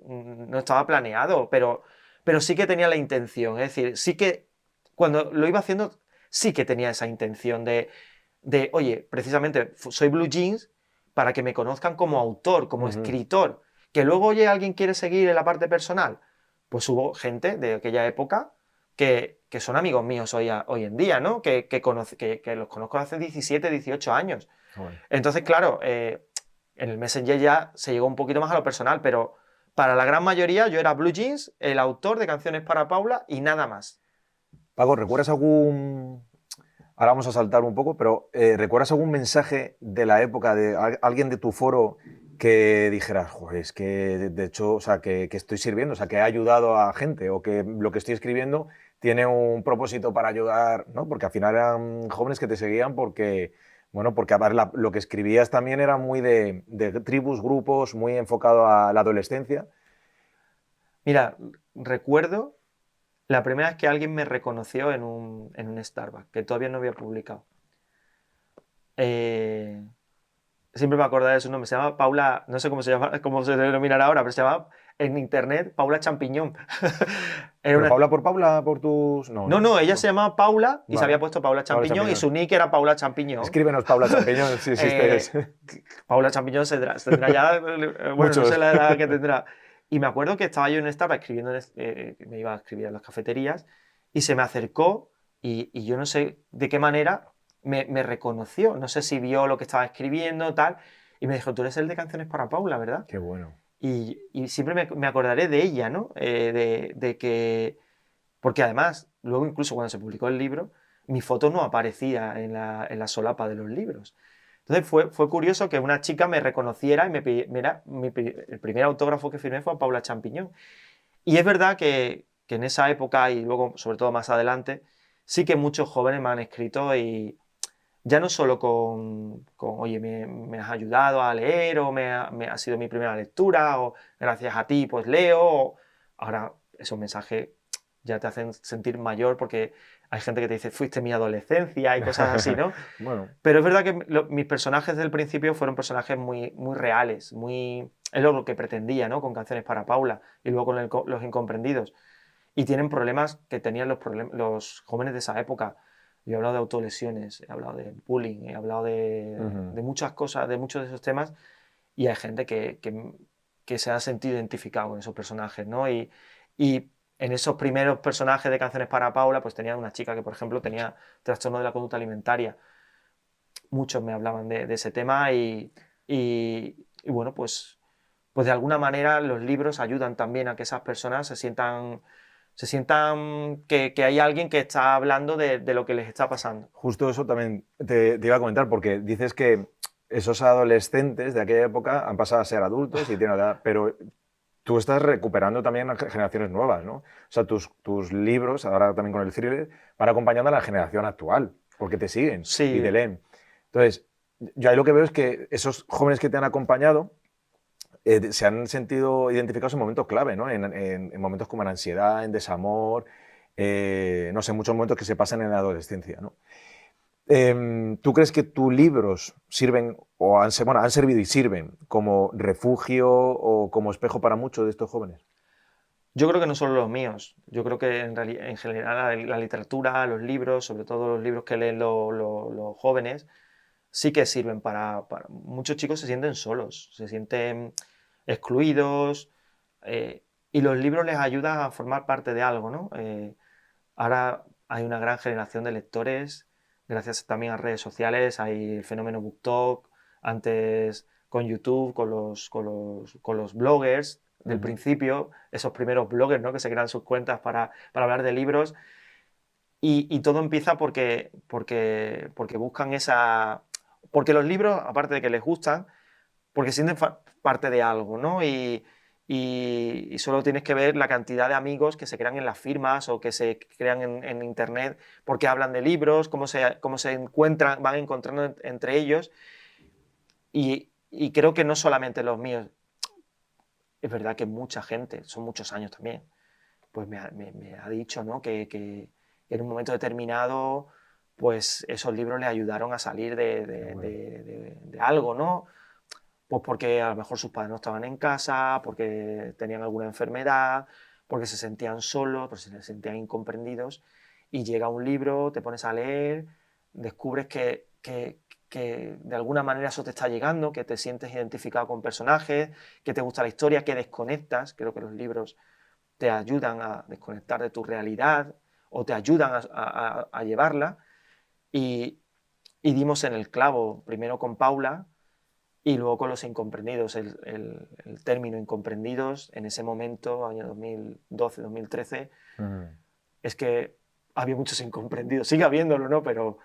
no estaba planeado, pero sí que tenía la intención, es decir, sí que cuando lo iba haciendo, sí que tenía esa intención de oye, precisamente soy Blue Jeans para que me conozcan como autor, como escritor, que luego, oye, alguien quiere seguir en la parte personal, pues hubo gente de aquella época que son amigos míos hoy en día, ¿no? Que los conozco hace 17, 18 años. Bueno. Entonces, claro, en el Messenger ya se llegó un poquito más a lo personal, pero para la gran mayoría yo era Blue Jeans, el autor de Canciones para Paula y nada más. Paco, ¿recuerdas algún... Ahora vamos a saltar un poco, pero ¿recuerdas algún mensaje de la época de alguien de tu foro que dijeras, joder, es que de hecho, o sea, que estoy sirviendo, o sea, que ha ayudado a gente o que lo que estoy escribiendo tiene un propósito para ayudar, ¿no? Porque al final eran jóvenes que te seguían porque, bueno, porque a ver, lo que escribías también era muy de tribus, grupos, muy enfocado a la adolescencia. Mira, recuerdo la primera vez que alguien me reconoció en un Starbucks, que todavía no había publicado. Siempre me acordaré de su nombre, se llama Paula, no sé cómo se denominará ahora, pero se llama en internet Paula Champiñón. ¿Paula por Paula? ¿Por tus...? No, ella se llamaba Paula y se había puesto Paula Champiñón y su nick era Paula Champiñón. Escríbenos Paula Champiñón si existe. Paula Champiñón tendrá ya, bueno, no sé la edad que tendrá. Y me acuerdo que estaba yo en Starbucks escribiendo, me iba a escribir en las cafeterías y se me acercó y yo no sé de qué manera me reconoció, no sé si vio lo que estaba escribiendo tal, y me dijo, tú eres el de Canciones para Paula, ¿verdad? Qué bueno. Y siempre me acordaré de ella, ¿no? De que... Porque además, luego incluso cuando se publicó el libro, mi foto no aparecía en la solapa de los libros. Entonces fue curioso que una chica me reconociera y me pidiera, el primer autógrafo que firmé fue a Paula Champiñón. Y es verdad que en esa época y luego, sobre todo más adelante, sí que muchos jóvenes me han escrito y ya no solo con oye, me has ayudado a leer o ha sido mi primera lectura o gracias a ti pues leo. Ahora esos mensajes ya te hacen sentir mayor porque hay gente que te dice, fuiste mi adolescencia y cosas así, ¿no? Bueno. Pero es verdad que mis personajes del principio fueron personajes muy, muy reales, es lo que pretendía, ¿no? Con Canciones para Paula y luego con Los Incomprendidos. Y tienen problemas que tenían los jóvenes de esa época. Yo he hablado de autolesiones, he hablado de bullying, he hablado de muchas cosas, de muchos de esos temas, y hay gente que se ha sentido identificado con esos personajes, ¿no? Y en esos primeros personajes de Canciones para Paula, pues tenía una chica que, por ejemplo, tenía trastorno de la conducta alimentaria. Muchos me hablaban de ese tema y bueno, pues de alguna manera los libros ayudan también a que esas personas se sientan que hay alguien que está hablando de lo que les está pasando. Justo eso también te iba a comentar, porque dices que esos adolescentes de aquella época han pasado a ser adultos y tienen edad, pero tú estás recuperando también a generaciones nuevas, ¿no? O sea, tus libros, ahora también con el thriller, van acompañando a la generación actual, porque te siguen y te Sí, leen. Entonces, yo ahí lo que veo es que esos jóvenes que te han acompañado se han sentido identificados en momentos clave, ¿no? En momentos como en ansiedad, en desamor, no sé, muchos momentos que se pasan en la adolescencia, ¿no? ¿Tú crees que tus libros sirven, o bueno, han servido y sirven como refugio o como espejo para muchos de estos jóvenes? yo creo que no solo los míos, yo creo que en general la literatura, los libros, sobre todo los libros que leen los jóvenes, sí que sirven muchos chicos se sienten solos, se sienten excluidos, y los libros les ayudan a formar parte de algo, ¿no? Ahora hay una gran generación de lectores, gracias también a redes sociales, hay el fenómeno BookTok, antes con YouTube, con los bloggers del Ujú. principio, esos primeros bloggers, ¿no? Que se crean sus cuentas para hablar de libros, y todo empieza porque buscan esa... Porque los libros, aparte de que les gustan, porque sienten parte de algo, ¿no? Y solo tienes que ver la cantidad de amigos que se crean en las firmas o que se crean en internet porque hablan de libros, cómo se encuentran, van encontrando entre ellos. Y creo que no solamente los míos, es verdad que mucha gente, son muchos años también, pues me ha dicho, ¿no? Que en un momento determinado, pues esos libros le ayudaron a salir Qué bueno. de algo, ¿no? Pues porque a lo mejor sus padres no estaban en casa, porque tenían alguna enfermedad, porque se sentían solos, porque se sentían incomprendidos. Y llega un libro, te pones a leer, descubres que de alguna manera eso te está llegando, que te sientes identificado con personajes, que te gusta la historia, que desconectas. Creo que los libros te ayudan a desconectar de tu realidad o te ayudan a llevarla. Y, y dimos en el clavo, primero con Paula, y luego con los incomprendidos, el término incomprendidos en ese momento, año 2012-2013, Mm, es que había muchos incomprendidos, sigue habiéndolo, ¿no? Pero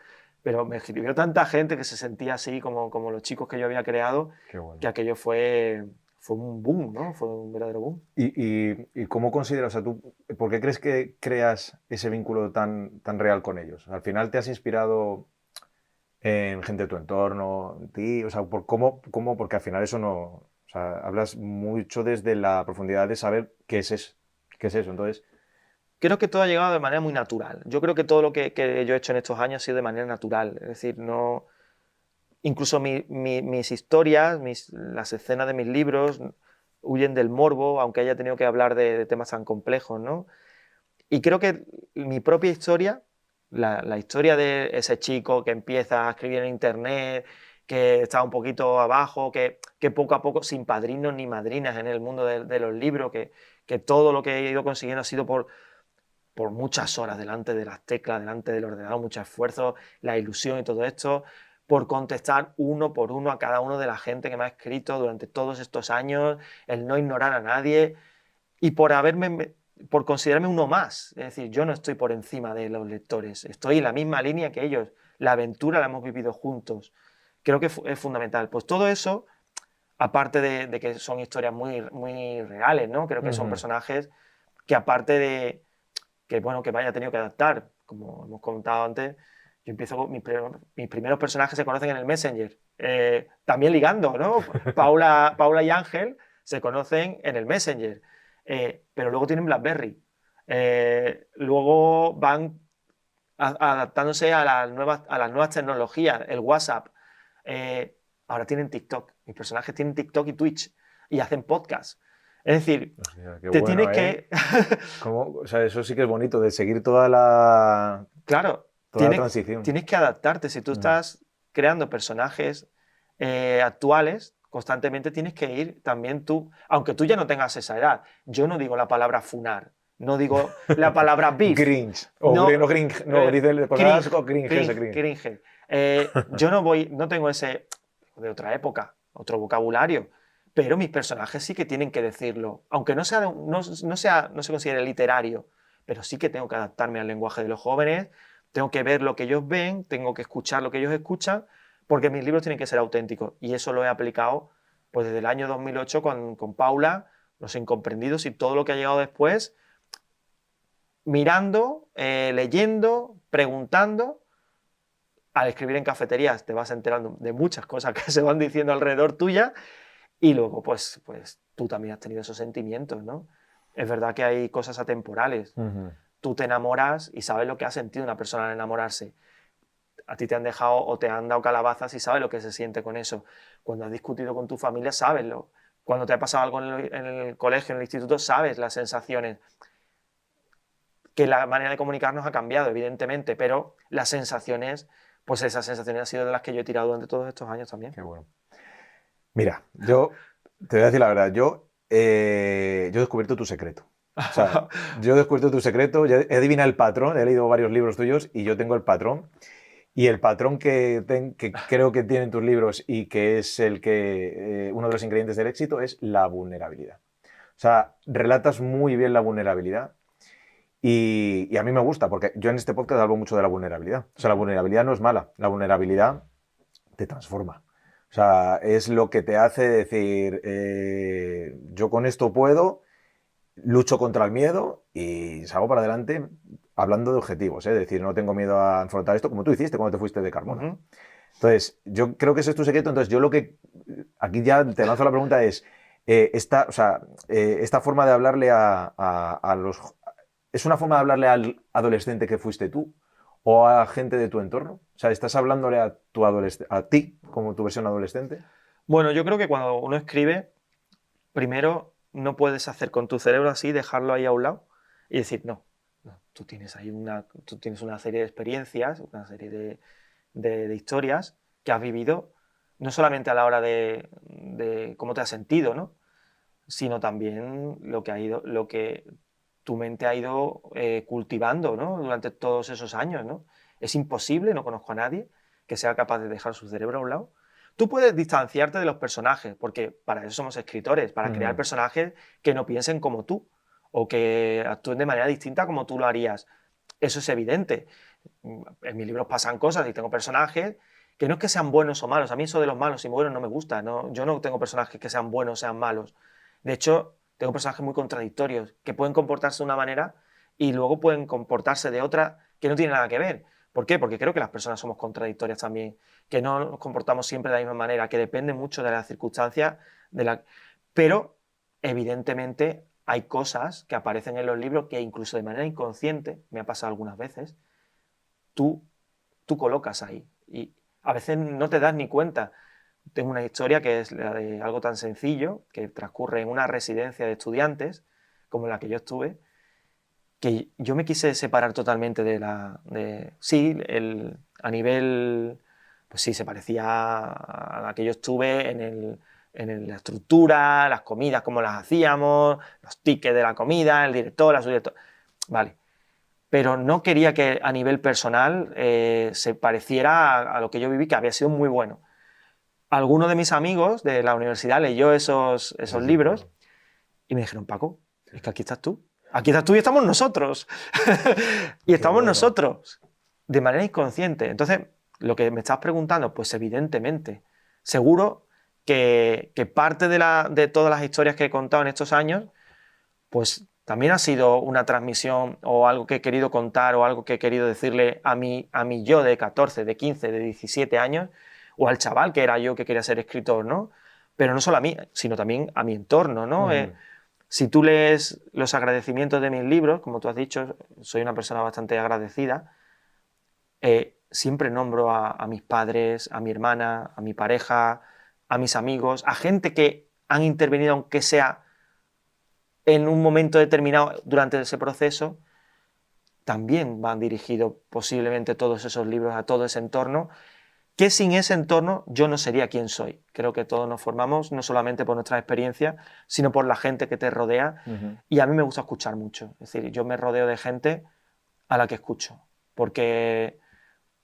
me escribió tanta gente que se sentía así como los chicos que yo había creado, qué que bueno. aquello fue un boom, ¿no? Fue un verdadero boom. ¿Y cómo consideras, o sea, tú, por qué crees que creas ese vínculo tan real con ellos? Al final te has inspirado en gente de tu entorno, en ti, o sea, porque al final eso no, o sea, hablas mucho desde la profundidad de saber qué es eso. Entonces, Creo que todo ha llegado de manera muy natural. Yo creo que todo lo que yo he hecho en estos años ha sido de manera natural. Es decir, no, incluso mis historias, las escenas de mis libros huyen del morbo, aunque haya tenido que hablar de temas tan complejos, ¿no? Y creo que mi propia historia, la historia de ese chico que empieza a escribir en internet, que está un poquito abajo, que poco a poco, sin padrinos ni madrinas en el mundo de los libros, que todo lo que he ido consiguiendo ha sido por muchas horas delante de las teclas, delante del ordenador, mucho esfuerzo, la ilusión y todo esto, por contestar uno por uno a cada uno de la gente que me ha escrito durante todos estos años, el no ignorar a nadie y por considerarme uno más. Es decir, yo no estoy por encima de los lectores, estoy en la misma línea que ellos. La aventura la hemos vivido juntos. Creo que es fundamental. Pues todo eso, aparte de que son historias muy reales, ¿no? Creo que son ujú, personajes que aparte de que bueno, que me haya tenido que adaptar. Como hemos comentado antes, yo empiezo con mis primeros personajes se conocen en el Messenger. También ligando, ¿no? Paula y Ángel se conocen en el Messenger, pero luego tienen BlackBerry. Luego van adaptándose a las nuevas tecnologías, el WhatsApp. Ahora tienen TikTok. Mis personajes tienen TikTok y Twitch y hacen podcast. Es decir, hostia, qué te bueno, tienes ¿eh? que... O sea, eso sí que es bonito, de seguir Claro, toda la transición. tienes que adaptarte. Si tú Mm. estás creando personajes actuales, constantemente tienes que ir también tú, aunque tú ya no tengas esa edad. Yo no digo la palabra funar, no digo la palabra beef, Grinch. O no, no, Grinch, no, dice con cringe, asco, cringe, ese cringe. cringe. Yo no tengo ese de otra época, otro vocabulario, pero mis personajes sí que tienen que decirlo, aunque no se considere literario, pero sí que tengo que adaptarme al lenguaje de los jóvenes, tengo que ver lo que ellos ven, tengo que escuchar lo que ellos escuchan, porque mis libros tienen que ser auténticos y eso lo he aplicado pues desde el año 2008 con Paula, Los Incomprendidos y todo lo que ha llegado después, mirando, leyendo, preguntando. Al escribir en cafeterías te vas enterando de muchas cosas que se van diciendo alrededor tuya y luego pues tú también has tenido esos sentimientos, ¿no? Es verdad que hay cosas atemporales. Tú te enamoras y sabes lo que ha sentido una persona al enamorarse. A ti te han dejado o te han dado calabazas y sabes lo que se siente con eso. Cuando has discutido con tu familia, sabes lo. Cuando te ha pasado algo en el colegio, en el instituto, sabes las sensaciones. Que la manera de comunicarnos ha cambiado, evidentemente, pero las sensaciones, pues esas sensaciones han sido de las que yo he tirado durante todos estos años también. Qué bueno. Mira, yo te voy a decir la verdad, yo he descubierto tu secreto. O sea, yo he descubierto tu secreto, ya he adivinado el patrón, he leído varios libros tuyos y yo tengo el patrón. Y el patrón que creo que tienen tus libros y que es uno de los ingredientes del éxito es la vulnerabilidad. O sea, relatas muy bien la vulnerabilidad y a mí me gusta porque yo en este podcast hablo mucho de la vulnerabilidad. O sea, la vulnerabilidad no es mala, la vulnerabilidad te transforma. O sea, es lo que te hace decir, yo con esto puedo, lucho contra el miedo y salgo para adelante hablando de objetivos, es decir, no tengo miedo a enfrentar esto, como tú hiciste cuando te fuiste de Carmona. Entonces, yo creo que ese es tu secreto. Entonces, yo lo que aquí ya te lanzo la pregunta es, esta forma de hablarle a los... ¿Es una forma de hablarle al adolescente que fuiste tú o a gente de tu entorno? O sea, ¿estás hablándole a ti como tu versión adolescente? Bueno, yo creo que cuando uno escribe, primero no puedes hacer con tu cerebro así, dejarlo ahí a un lado y decir, no, tú tienes ahí una serie de experiencias, una serie de historias que has vivido, no solamente a la hora de cómo te has sentido, ¿no? Sino también lo que tu mente ha ido cultivando, ¿no? Durante todos esos años, ¿no? Es imposible, no conozco a nadie que sea capaz de dejar su cerebro a un lado. Tú puedes distanciarte de los personajes, porque para eso somos escritores, para crear personajes que no piensen como tú o que actúen de manera distinta como tú lo harías. Eso es evidente. En mis libros pasan cosas y tengo personajes que no es que sean buenos o malos. A mí eso de los malos y buenos no me gusta. ¿No? Yo no tengo personajes que sean buenos o sean malos. De hecho, tengo personajes muy contradictorios que pueden comportarse de una manera y luego pueden comportarse de otra que no tiene nada que ver. ¿Por qué? Porque creo que las personas somos contradictorias también, que no nos comportamos siempre de la misma manera, que depende mucho de las circunstancias, pero evidentemente hay cosas que aparecen en los libros que incluso de manera inconsciente, me ha pasado algunas veces, tú colocas ahí y a veces no te das ni cuenta. Tengo una historia que es la de algo tan sencillo, que transcurre en una residencia de estudiantes, como la que yo estuve, que yo me quise separar totalmente sí, a nivel, pues sí, se parecía a la que yo estuve en la estructura, las comidas, cómo las hacíamos, los tickets de la comida, el director, la subdirectora, vale. Pero no quería que a nivel personal se pareciera a lo que yo viví, que había sido muy bueno. Alguno de mis amigos de la universidad leyó esos libros y me dijeron, Paco, es que aquí estás tú. Aquí estás tú y estamos nosotros. Y estamos nosotros, de manera inconsciente. Entonces, lo que me estás preguntando, pues evidentemente, seguro que parte de todas las historias que he contado en estos años, pues también ha sido una transmisión o algo que he querido contar o algo que he querido decirle a mi yo de 14, de 15, de 17 años, o al chaval que era yo que quería ser escritor, ¿no? Pero no solo a mí, sino también a mi entorno, ¿no? Si tú lees los agradecimientos de mis libros, como tú has dicho, soy una persona bastante agradecida, siempre nombro a mis padres, a mi hermana, a mi pareja, a mis amigos, a gente que han intervenido, aunque sea en un momento determinado durante ese proceso, también van dirigidos posiblemente todos esos libros a todo ese entorno, que sin ese entorno yo no sería quien soy. Creo que todos nos formamos no solamente por nuestras experiencias, sino por la gente que te rodea. Y a mí me gusta escuchar mucho. Es decir, yo me rodeo de gente a la que escucho, porque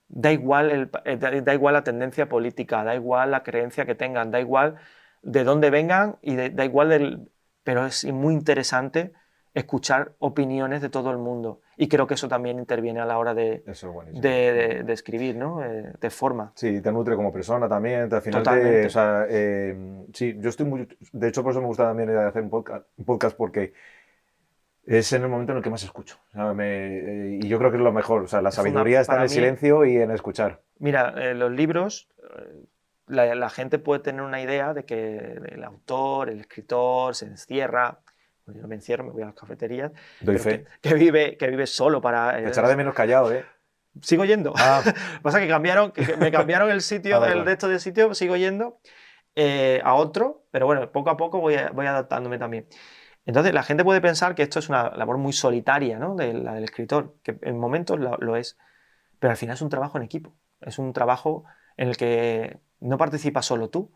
da igual la tendencia política, da igual la creencia que tengan, da igual de dónde vengan y da igual pero es muy interesante escuchar opiniones de todo el mundo. Y creo que eso también interviene a la hora de, Eso es buenísimo. de escribir, ¿no? De forma. Sí, te nutre como persona también, al final Totalmente. o sea, sí, yo estoy muy, de hecho por eso me gusta también hacer un podcast porque es en el momento en el que más escucho, o sea, y yo creo que es lo mejor, o sea, la sabiduría está en Para el mí, silencio y en escuchar. mira, los libros, la gente puede tener una idea de que el autor, el escritor, se encierra. Pues yo no me encierro, me voy a las cafeterías, Doy pero fe. que vive solo para... Te echará de menos callado, ¿eh? Sigo yendo. Ah, Pasa que me cambiaron el sitio, vale, el de vale. estos de sitio, sigo yendo a otro, pero bueno, poco a poco voy adaptándome también. Entonces, la gente puede pensar que esto es una labor muy solitaria, ¿no? La del escritor, que en momentos lo es, pero al final es un trabajo en equipo. Es un trabajo en el que no participas solo tú,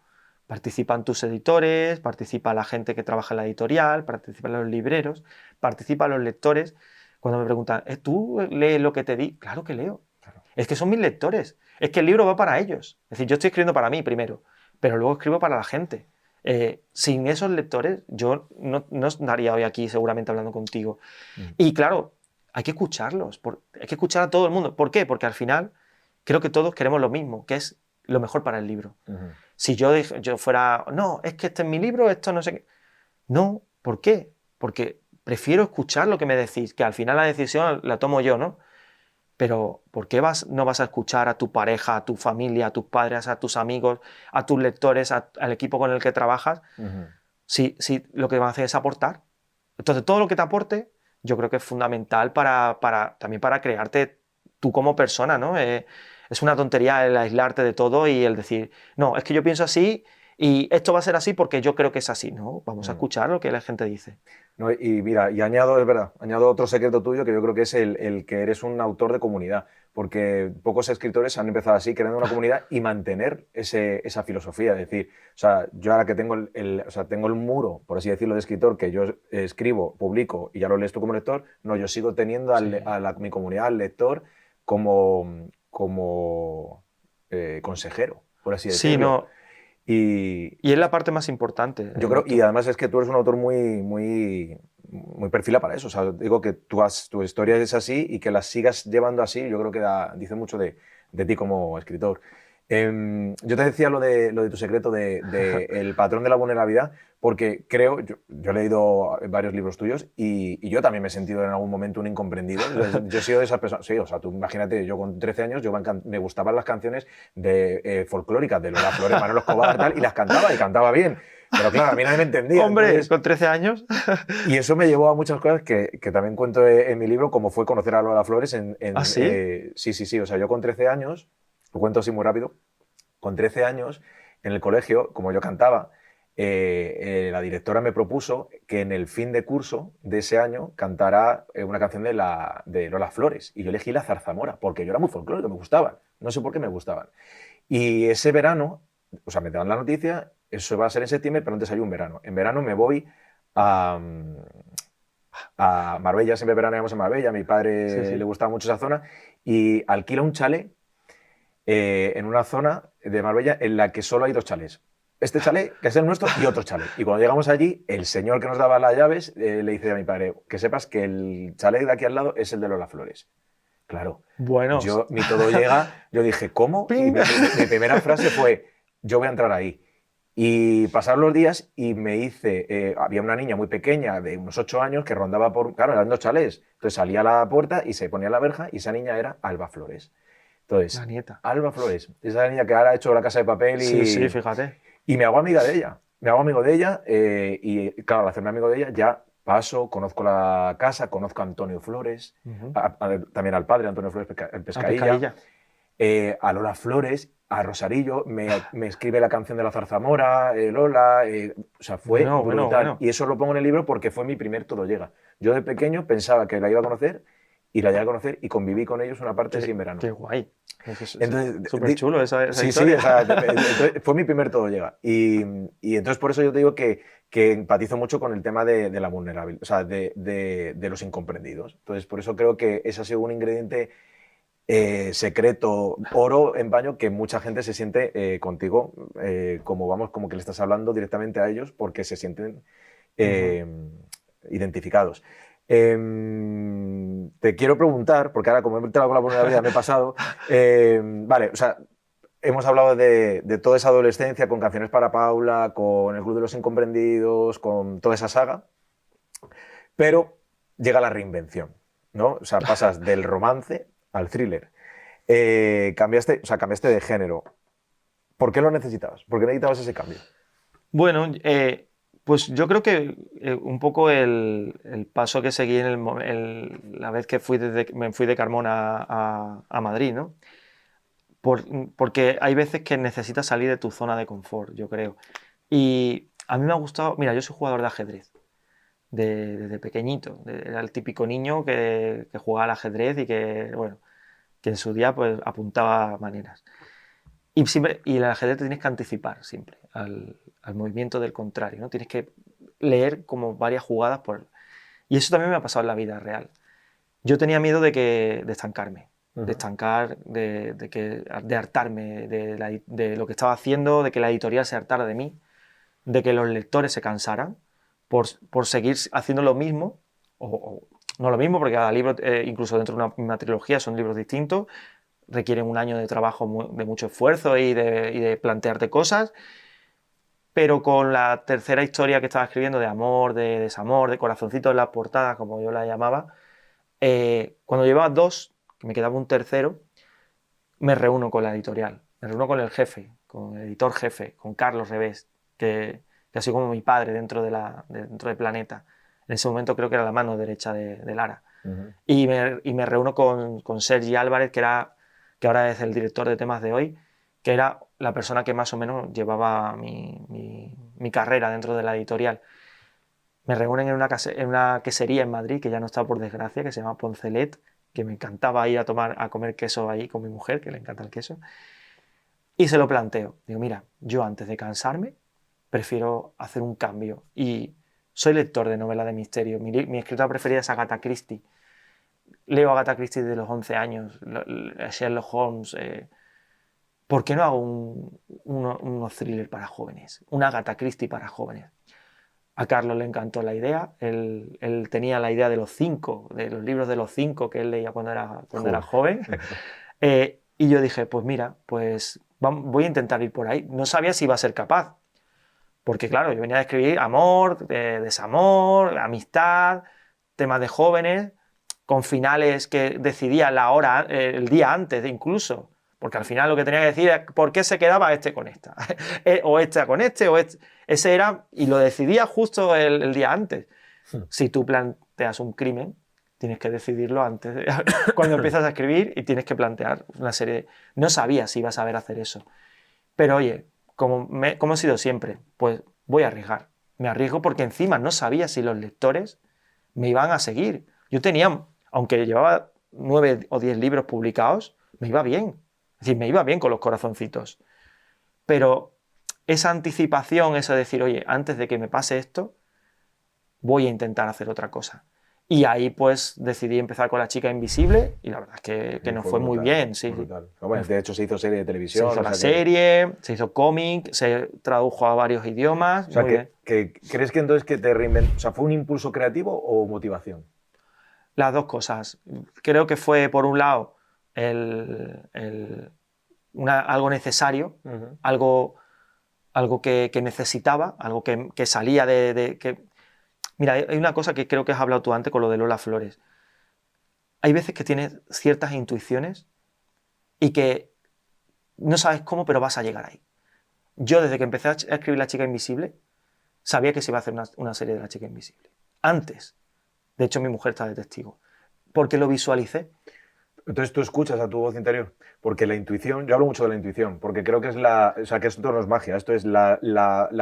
participan tus editores, participa la gente que trabaja en la editorial, participan los libreros, participan los lectores. Cuando me preguntan, ¿tú lees lo que te di? Claro que leo. Claro. Es que son mis lectores. Es que el libro va para ellos. Es decir, yo estoy escribiendo para mí primero, pero luego escribo para la gente. Sin esos lectores, yo no estaría hoy aquí seguramente hablando contigo. Y claro, hay que escucharlos, hay que escuchar a todo el mundo. ¿Por qué? Porque al final creo que todos queremos lo mismo, que es lo mejor para el libro. Si yo fuera, no, es que este es mi libro, esto no sé qué. No, ¿por qué? Porque prefiero escuchar lo que me decís, que al final la decisión la tomo yo, ¿no? Pero ¿por qué no vas a escuchar a tu pareja, a tu familia, a tus padres, a tus amigos, a tus lectores, al equipo con el que trabajas, si lo que van a hacer es aportar? Entonces, todo lo que te aporte, yo creo que es fundamental también para crearte tú como persona, ¿no? Es una tontería el aislarte de todo y el decir, no, es que yo pienso así y esto va a ser así porque yo creo que es así. No, vamos a escuchar lo que la gente dice. No, y mira, y añado, es verdad, añado otro secreto tuyo que yo creo que es el que eres un autor de comunidad, porque pocos escritores han empezado así, creando una comunidad y mantener esa filosofía. Es decir, o sea, yo ahora que tengo o sea, tengo el muro, por así decirlo, de escritor, que yo escribo, publico y ya lo lees tú como lector, no, yo sigo teniendo Sí. mi comunidad, al lector, como consejero, por así Sí, decirlo. no. Y Y es la parte más importante. yo creo, y además es que tú eres un autor muy perfilado para eso. O sea, digo que tu historia es así y que la sigas llevando así, yo creo que dice mucho de ti como escritor. Yo te decía lo de tu secreto el patrón de la vulnerabilidad, porque creo, yo he leído varios libros tuyos y yo también me he sentido en algún momento un incomprendido. Yo he sido de esas personas, sí, o sea, tú imagínate, yo con 13 años me gustaban las canciones folclóricas de Lola Flores, Manolo Escobar, tal, y las cantaba y cantaba bien. Pero claro, a mí nadie me entendía. Hombre, Entonces, con 13 años. y eso me llevó a muchas cosas que también cuento en mi libro, como fue conocer a Lola Flores ¿Ah, sí? sí, sí, sí. O sea, yo con 13 años, lo cuento así muy rápido, con 13 años en el colegio, como yo cantaba, la directora me propuso que en el fin de curso de ese año cantara una canción de Lola Flores. Y yo elegí La Zarzamora, porque yo era muy folclórico, me gustaban. No sé por qué me gustaban. Y ese verano, o sea, me dan la noticia, eso va a ser en septiembre, pero antes hay un verano. En verano me voy a, a Marbella, siempre veraneamos en Marbella, a mi Sí, padre le sí. gustaba mucho esa zona, y alquila un chalet en una zona de Marbella en la que solo hay dos chalés. Este chalet, que es el nuestro, y otro chalet. Y cuando llegamos allí, el señor que nos daba las llaves le dice a mi padre, que sepas que el chalet de aquí al lado es el de Lola Flores. Claro, Bueno, mi todo llega, yo dije, ¿cómo? Y ¡ping! mi primera frase fue, yo voy a entrar ahí. Y pasaron los días y me hice, había una niña muy pequeña de unos 8 años que rondaba claro, eran dos chalés. Entonces salía a la puerta y se ponía la verja y esa niña era Alba Flores. La Entonces, nieta. Alba Flores, esa niña que ahora ha hecho La Casa de Papel Sí, sí, fíjate. y me hago amiga de ella. Me hago amigo de ella y claro, al hacerme amigo de ella ya paso, conozco la casa, conozco a Antonio Flores, Ujú. también al padre Antonio Flores, el A Pescadilla, Pescadilla. a Lola Flores, a Rosarillo, me escribe la canción de la Zarzamora, Lola, o sea, fue Bueno, bueno, brutal. bueno. Y eso lo pongo en el libro porque fue mi primer Todo Llega. Yo de pequeño pensaba que la iba a conocer y la llegué a conocer y conviví con ellos una parte sin verano. Qué guay. Es Entonces, súper chulo esa sí, sí, historia. o sea, entonces, fue mi primer Todo Llega. Y entonces por eso yo te digo que empatizo mucho con el tema de la vulnerabilidad, o sea, de los incomprendidos. Entonces por eso creo que ese ha sido un ingrediente secreto, oro en paño, que mucha gente se siente contigo, como que le estás hablando directamente a ellos porque se sienten Ujú. identificados. Te quiero preguntar, porque ahora como he entrado con la primera vida me he pasado, vale, o sea, hemos hablado de toda esa adolescencia con Canciones para Paula, con El Club de los Incomprendidos, con toda esa saga, pero llega la reinvención, ¿no? O sea, pasas del romance al thriller. Cambiaste de género. ¿Por qué lo necesitabas? ¿Por qué necesitabas ese cambio? Bueno, pues yo creo que un poco el paso que seguí la vez que me fui de Carmona a Madrid, ¿no? Porque hay veces que necesitas salir de tu zona de confort, yo creo. Y a mí me ha gustado, mira, yo soy jugador de ajedrez desde pequeñito. Era el típico niño que jugaba al ajedrez y bueno, que en su día pues apuntaba maneras. Y el ajedrez te tienes que anticipar siempre al movimiento del contrario, ¿no? Tienes que leer como varias jugadas y eso también me ha pasado en la vida real. Yo tenía miedo de estancarme, de hartarme de lo que estaba haciendo, de que la editorial se hartara de mí, de que los lectores se cansaran por seguir haciendo lo mismo, o no lo mismo, porque cada libro, incluso dentro de una misma trilogía, son libros distintos, requieren un año de trabajo de mucho esfuerzo y de plantearte cosas, pero con la tercera historia que estaba escribiendo de amor, de desamor, de corazoncito en la portada, como yo la llamaba, cuando llevaba dos, que me quedaba un tercero, me reúno con la editorial, me reúno con el jefe, con el editor jefe, con Carlos Revés, que ha sido como mi padre dentro de Planeta. En ese momento creo que era la mano derecha de Lara. Y me reúno con Sergi Álvarez, que ahora es el director de Temas de Hoy, que era la persona que más o menos llevaba mi carrera dentro de la editorial. Me reúnen en una quesería en Madrid, que ya no está por desgracia, que se llama Poncelet, que me encantaba ir a comer queso ahí con mi mujer, que le encanta el queso, y se lo planteo. Digo, mira, yo antes de cansarme prefiero hacer un cambio, y soy lector de novela de misterio. Mi escritora preferida es Agatha Christie. Leo Agatha Christie desde los 11 años, Sherlock Holmes. ¿Por qué no hago unos thrillers para jóvenes? Una Agatha Christie para jóvenes. A Carlos le encantó la idea. Él tenía la idea de los libros de los 5 que él leía cuando era joven. Y yo dije, pues mira, pues voy a intentar ir por ahí. No sabía si iba a ser capaz. Porque claro, yo venía de escribir amor, desamor, amistad, temas de jóvenes, con finales que decidía el día antes incluso. Porque al final lo que tenía que decir es por qué se quedaba este con esta. O esta con este, o este. Ese era, y lo decidía justo el día antes. Si tú planteas un crimen, tienes que decidirlo antes, cuando empiezas a escribir, y tienes que plantear una serie. No sabía si iba a saber hacer eso. Pero oye, como he sido siempre, pues voy a arriesgar. Me arriesgo porque encima no sabía si los lectores me iban a seguir. Yo tenía, aunque llevaba 9 o 10 libros publicados, me iba bien. Es decir, me iba bien con los corazoncitos. Pero esa anticipación, eso de decir, oye, antes de que me pase esto, voy a intentar hacer otra cosa. Y ahí pues decidí empezar con La chica invisible, y la verdad es que nos fue muy bien. Sí. Bueno, de hecho se hizo serie de televisión. Se hizo la serie, se hizo cómic, se tradujo a varios idiomas. O sea, ¿crees que entonces que te reinventó? O sea, ¿fue un impulso creativo o motivación? Las dos cosas. Creo que fue, por un lado, algo necesario, algo que necesitaba, algo que salía que... Mira, hay una cosa que creo que has hablado tú antes con lo de Lola Flores. Hay veces que tienes ciertas intuiciones y que no sabes cómo, pero vas a llegar ahí. Yo, desde que empecé a escribir La chica invisible, sabía que se iba a hacer una serie de La chica invisible. Antes. De hecho, mi mujer está de testigo. Porque lo visualicé. Entonces tú escuchas a tu voz interior, porque la intuición, yo hablo mucho de la intuición, porque creo que que esto no es magia, esto es la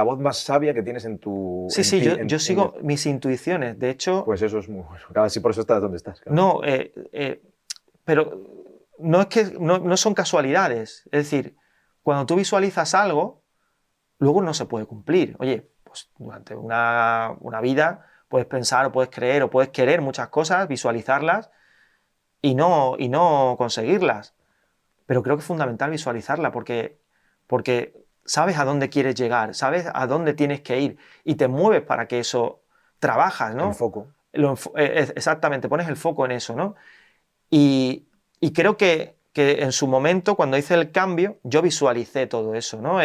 voz más sabia que tienes en tu... Sí, yo sigo mis intuiciones, de hecho... Pues eso es muy bueno, casi por eso estás donde estás. Claro. No, pero no es que no son casualidades, es decir, cuando tú visualizas algo, luego no se puede cumplir. Oye, pues durante una vida puedes pensar o puedes creer o puedes querer muchas cosas, visualizarlas, y no conseguirlas. Pero creo que es fundamental visualizarla porque sabes a dónde quieres llegar, sabes a dónde tienes que ir y te mueves para que eso trabajas, ¿no? El foco. exactamente, pones el foco en eso, ¿no? Y creo que en su momento, cuando hice el cambio, yo visualicé todo eso, ¿no?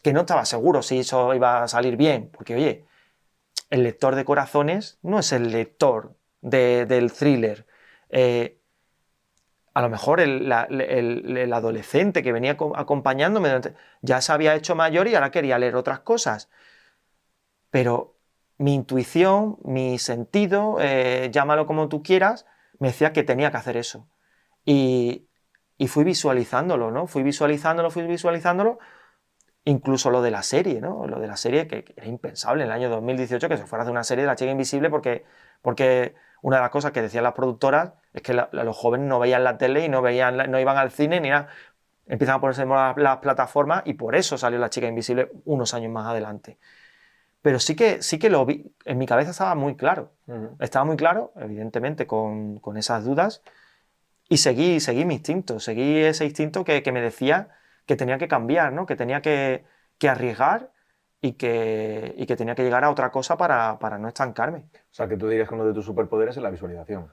Que no estaba seguro si eso iba a salir bien, porque oye, el lector de corazones no es el lector del thriller. A lo mejor el adolescente que venía acompañándome ya se había hecho mayor y ahora quería leer otras cosas. Pero mi intuición, mi sentido, llámalo como tú quieras, me decía que tenía que hacer eso. Y, y fui visualizándolo, ¿no? Fui visualizándolo, incluso lo de la serie, ¿no? Lo de la serie que era impensable en el año 2018 que se fuera a hacer una serie de La chica invisible porque una de las cosas que decían las productoras es que los jóvenes no veían la tele y no iban al cine ni nada. Empiezan a ponerse en las plataformas y por eso salió La chica invisible unos años más adelante. Pero sí que lo vi, en mi cabeza estaba muy claro. Estaba muy claro, evidentemente, con esas dudas, y seguí mi instinto, seguí ese instinto que me decía que tenía que cambiar, ¿no? Que tenía que arriesgar y que tenía que llegar a otra cosa para no estancarme. O sea, que tú dirías que uno de tus superpoderes es la visualización.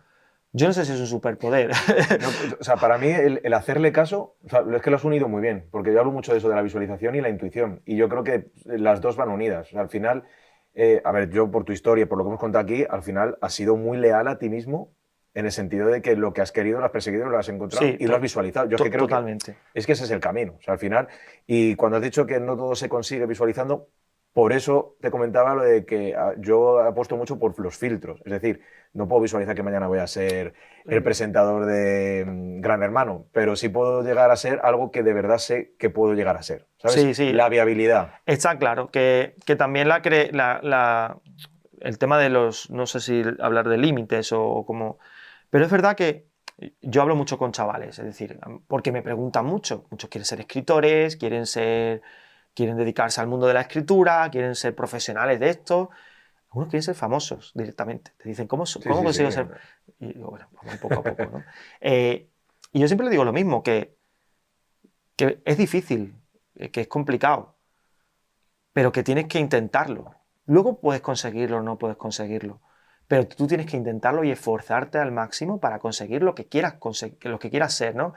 Yo no sé si es un superpoder. No, o sea, para mí el hacerle caso, o sea, es que lo has unido muy bien, porque yo hablo mucho de eso, de la visualización y la intuición, y yo creo que las dos van unidas. O sea, al final, a ver, yo por tu historia, por lo que hemos contado aquí, al final has sido muy leal a ti mismo en el sentido de que lo que has querido lo has perseguido, lo has encontrado Sí, y lo has visualizado. Yo es que creo totalmente. que ese es el camino. O sea, al final, y cuando has dicho que no todo se consigue visualizando, por eso te comentaba lo de que yo apuesto mucho por los filtros. Es decir, no puedo visualizar que mañana voy a ser el presentador de Gran Hermano, pero sí puedo llegar a ser algo que de verdad sé que puedo llegar a ser. ¿Sabes? Sí, sí. La viabilidad. Está claro que también el tema de los, no sé si hablar de límites o como... Pero es verdad que yo hablo mucho con chavales, es decir, porque me preguntan mucho. Muchos quieren ser escritores, quieren dedicarse al mundo de la escritura, quieren ser profesionales de esto. Algunos quieren ser famosos directamente. Te dicen, ¿cómo consigo ser...? Y digo, bueno, vamos poco a poco, ¿no? Y yo siempre le digo lo mismo, que es difícil, que es complicado, pero que tienes que intentarlo. Luego puedes conseguirlo o no puedes conseguirlo, pero tú tienes que intentarlo y esforzarte al máximo para conseguir lo que quieras lo que quieras ser, ¿no?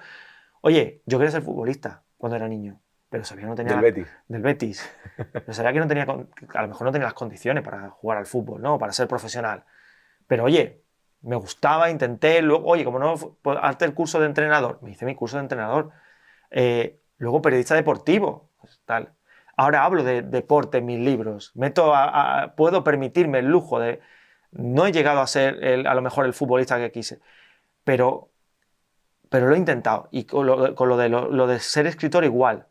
Oye, yo quería ser futbolista cuando era niño, pero sabía que no tenía... Del Betis. Pero sabía que no tenía, a lo mejor no tenía las condiciones para jugar al fútbol, ¿no? Para ser profesional. Pero oye, me gustaba, intenté, luego, oye, como no, pues, hazte el curso de entrenador. Me hice mi curso de entrenador. Luego periodista deportivo, pues, tal. Ahora hablo de deporte en mis libros. Puedo permitirme el lujo de... No he llegado a ser a lo mejor el futbolista que quise, pero lo he intentado. Y con lo de ser escritor igual.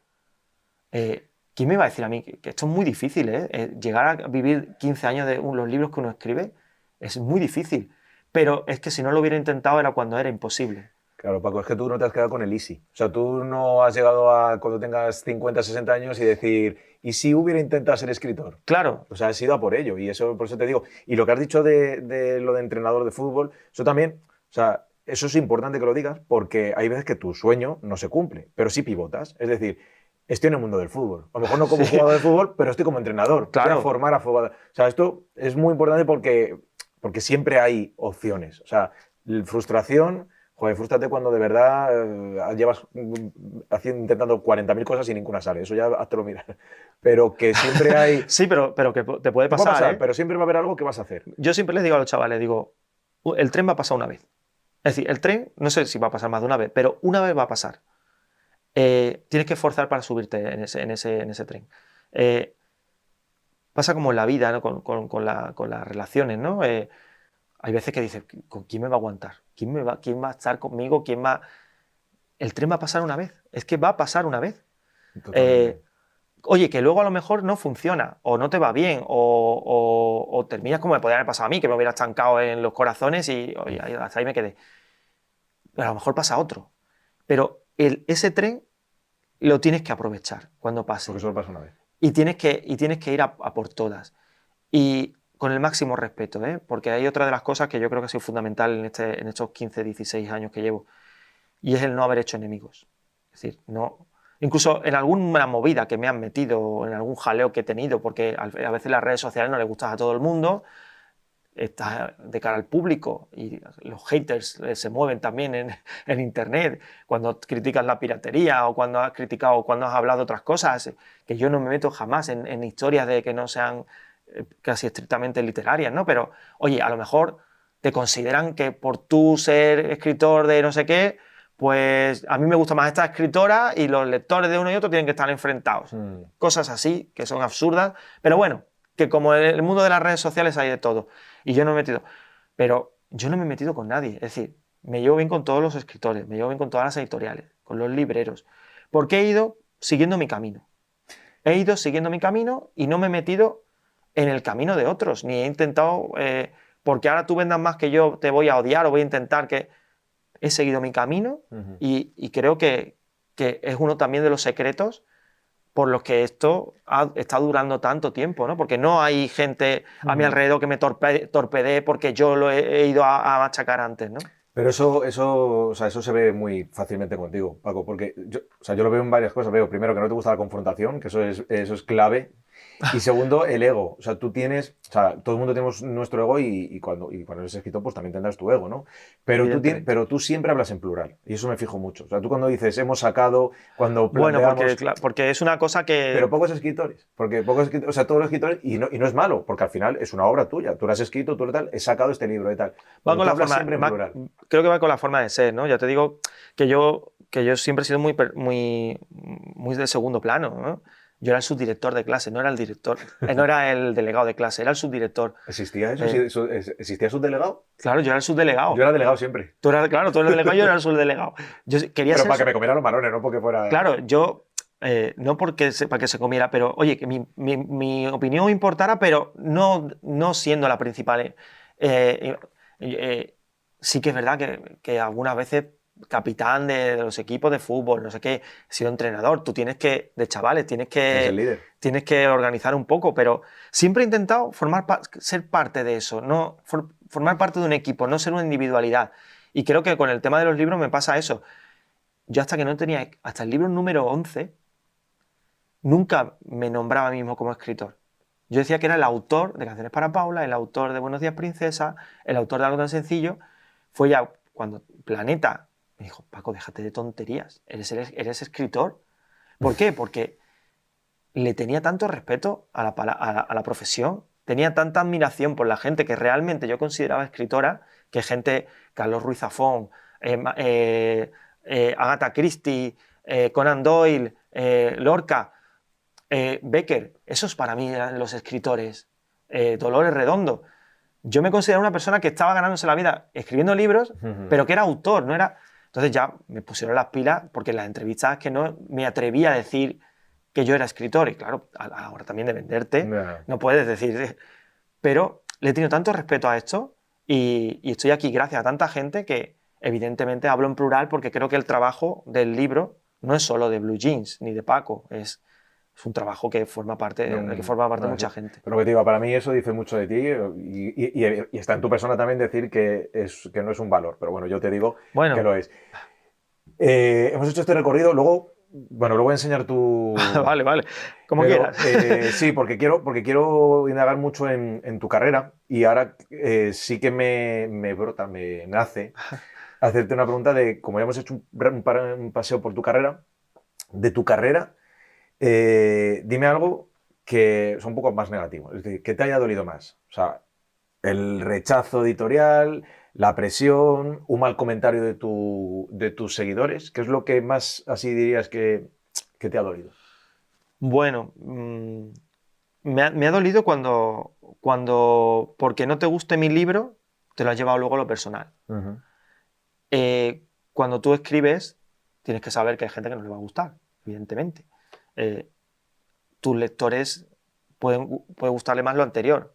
¿Quién me iba a decir a mí que esto es muy difícil, ¿eh? Llegar a vivir 15 años de los libros que uno escribe es muy difícil. Pero es que si no lo hubiera intentado era cuando era imposible. Claro, Paco, es que tú no te has quedado con el easy. O sea, tú no has llegado a cuando tengas 50, 60 años y decir, ¿y si hubiera intentado ser escritor? Claro. O sea, has ido a por ello y eso, por eso te digo. Y lo que has dicho de lo de entrenador de fútbol, eso también, o sea, eso es importante que lo digas porque hay veces que tu sueño no se cumple, pero sí pivotas. Es decir, estoy en el mundo del fútbol. A lo mejor no como jugador de fútbol, pero estoy como entrenador. Claro. Voy a formar a fútbol. O sea, esto es muy importante porque siempre hay opciones. O sea, frustración... Joder, frústrate cuando de verdad llevas intentando 40.000 cosas y ninguna sale. Eso ya hazte lo mirar. Pero que siempre hay... Sí, pero que te puede pasar, ¿eh? Pero siempre va a haber algo que vas a hacer. Yo siempre les digo a los chavales, digo, el tren va a pasar una vez. Es decir, el tren, no sé si va a pasar más de una vez, pero una vez va a pasar. Tienes que esforzar para subirte en ese tren. Pasa como en la vida, ¿no? con las relaciones, ¿no? Hay veces que dices, ¿con quién me va a aguantar? ¿Quién va a estar conmigo? El tren va a pasar una vez. Es que va a pasar una vez. Oye, que luego a lo mejor no funciona, o no te va bien, o terminas como me podría haber pasado a mí, que me hubiera estancado en los corazones y oye, hasta ahí me quedé. Pero a lo mejor pasa otro. Pero ese tren lo tienes que aprovechar cuando pase. Porque solo pasa una vez. Y tienes que ir a por todas. Y con el máximo respeto, ¿eh? Porque hay otra de las cosas que yo creo que ha sido fundamental en estos 15, 16 años que llevo, y es el no haber hecho enemigos. Es decir, no, incluso en alguna movida que me han metido, en algún jaleo que he tenido, porque a veces las redes sociales no les gustan a todo el mundo, estás de cara al público y los haters se mueven también en internet, cuando criticas la piratería o cuando has criticado o cuando has hablado de otras cosas, que yo no me meto jamás en historias de que no sean casi estrictamente literarias, ¿no? Pero, oye, a lo mejor te consideran que por tú ser escritor de no sé qué, pues a mí me gusta más esta escritora y los lectores de uno y otro tienen que estar enfrentados. Cosas así, que son absurdas, pero bueno, que como en el mundo de las redes sociales hay de todo. Y yo no me he metido. Pero yo no me he metido con nadie. Es decir, me llevo bien con todos los escritores, me llevo bien con todas las editoriales, con los libreros, porque he ido siguiendo mi camino. He ido siguiendo mi camino y no me he metido en el camino de otros, ni he intentado, porque ahora tú vendas más que yo, te voy a odiar o voy a intentar que... He seguido mi camino y creo que es uno también de los secretos por los que esto está durando tanto tiempo, ¿no? Porque no hay gente a mi alrededor que me torpedee porque yo lo he ido a machacar antes, ¿no? Pero o sea, eso se ve muy fácilmente contigo, Paco, porque yo lo veo en varias cosas. Veo primero que no te gusta la confrontación, que eso es clave. Y segundo, el ego. O sea, o sea, todo el mundo tenemos nuestro ego y cuando eres escritor, pues también tendrás tu ego, ¿no? Pero tú siempre hablas en plural y eso me fijo mucho. O sea, tú cuando dices hemos sacado, cuando planteamos... Bueno, porque es una cosa que... Pero pocos escritores, o sea, todos los escritores, y no es malo, porque al final es una obra tuya. Tú lo has escrito, tú lo tal, he sacado este libro y tal. Va con la hablas forma, siempre en plural. creo que va con la forma de ser, ¿no? Ya te digo que yo siempre he sido muy de segundo plano, ¿no? Yo era el subdirector de clase, no era el director, no era el delegado de clase, era el subdirector. ¿Existía eso? ¿Existía subdelegado? Claro, yo era el subdelegado. Yo era delegado siempre. Claro, tú eres el delegado, yo era el subdelegado. Yo quería Pero ser... para que me comiera los malones, no porque fuera... Claro, yo... no para que se comiera, pero oye, que mi opinión importara, pero no siendo la principal. Sí que es verdad que algunas veces capitán de los equipos de fútbol, no sé qué, he sido entrenador, tú tienes que, de chavales, Es el líder. tienes que organizar un poco, pero siempre he intentado ser parte de eso, no formar parte de un equipo, no ser una individualidad. Y creo que con el tema de los libros me pasa eso. Yo hasta que no tenía, hasta el libro número 11, nunca me nombraba a mí mismo como escritor. Yo decía que era el autor de Canciones para Paula, el autor de Buenos días, princesa, el autor de Algo tan sencillo. Fue ya cuando Planeta me dijo, Paco, déjate de tonterías, eres escritor. ¿Por qué? Porque le tenía tanto respeto a la profesión, tenía tanta admiración por la gente que realmente yo consideraba escritora, que gente, Carlos Ruiz Zafón, Agatha Christie, Conan Doyle, Lorca, Becker, esos para mí eran los escritores. Dolores Redondo. Yo me consideraba una persona que estaba ganándose la vida escribiendo libros, pero que era autor, no era... Entonces ya me pusieron las pilas porque en las entrevistas que no me atrevía a decir que yo era escritor. Y claro, a la hora también de venderte, no puedes decir... Pero le he tenido tanto respeto a esto y estoy aquí gracias a tanta gente que evidentemente hablo en plural porque creo que el trabajo del libro no es solo de Blue Jeans ni de Paco, es un trabajo que forma parte, de mucha gente. Pero que te digo, para mí eso dice mucho de ti y está en tu persona también decir que no es un valor, pero bueno, yo te digo que lo es. Hemos hecho este recorrido, luego voy a enseñar tu... Vale, como quieras. Sí, porque quiero indagar mucho en tu carrera y ahora sí que me brota, me nace hacerte una pregunta de, como ya hemos hecho un paseo por tu carrera, de tu carrera, dime algo que es un poco más negativo, es decir, que te haya dolido más. O sea, el rechazo editorial, la presión, un mal comentario de tus seguidores. ¿Qué es lo que más así dirías que te ha dolido? Bueno, me ha dolido cuando, porque no te guste mi libro, te lo has llevado luego a lo personal. Cuando tú escribes, tienes que saber que hay gente que no le va a gustar, evidentemente. Tus lectores puede gustarle más lo anterior.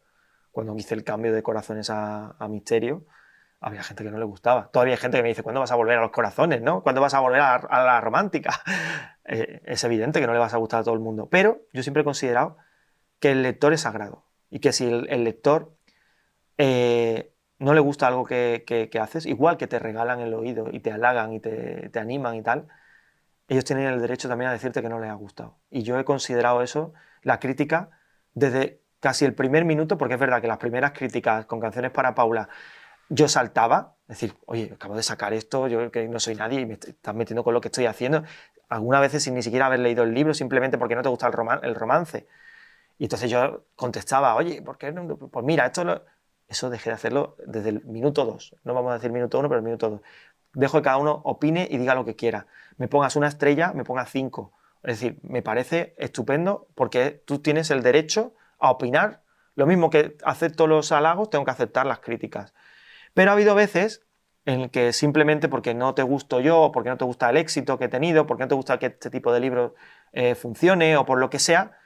Cuando hice el cambio de Corazones a Misterio, había gente que no le gustaba. Todavía hay gente que me dice, ¿cuándo vas a volver a los corazones, no? ¿Cuándo vas a volver a la romántica? Es evidente que no le vas a gustar a todo el mundo. Pero yo siempre he considerado que el lector es sagrado y que si el lector no le gusta algo que haces, igual que te regalan el oído y te halagan y te animan y tal, ellos tienen el derecho también a decirte que no les ha gustado. Y yo he considerado eso, la crítica, desde casi el primer minuto, porque es verdad que las primeras críticas con Canciones para Paula yo saltaba, es decir, oye, acabo de sacar esto, yo que no soy nadie y me estás metiendo con lo que estoy haciendo, algunas veces sin ni siquiera haber leído el libro, simplemente porque no te gusta el romance. Y entonces yo contestaba, oye, ¿por qué no? Pues mira, eso dejé de hacerlo desde el minuto 2. No vamos a decir minuto 1, pero el minuto 2. Dejo que cada uno opine y diga lo que quiera. Me pongas una estrella, me pongas 5. Es decir, me parece estupendo porque tú tienes el derecho a opinar. Lo mismo que acepto los halagos, tengo que aceptar las críticas. Pero ha habido veces en que simplemente porque no te gusto yo, porque no te gusta el éxito que he tenido, porque no te gusta que este tipo de libro funcione o por lo que sea,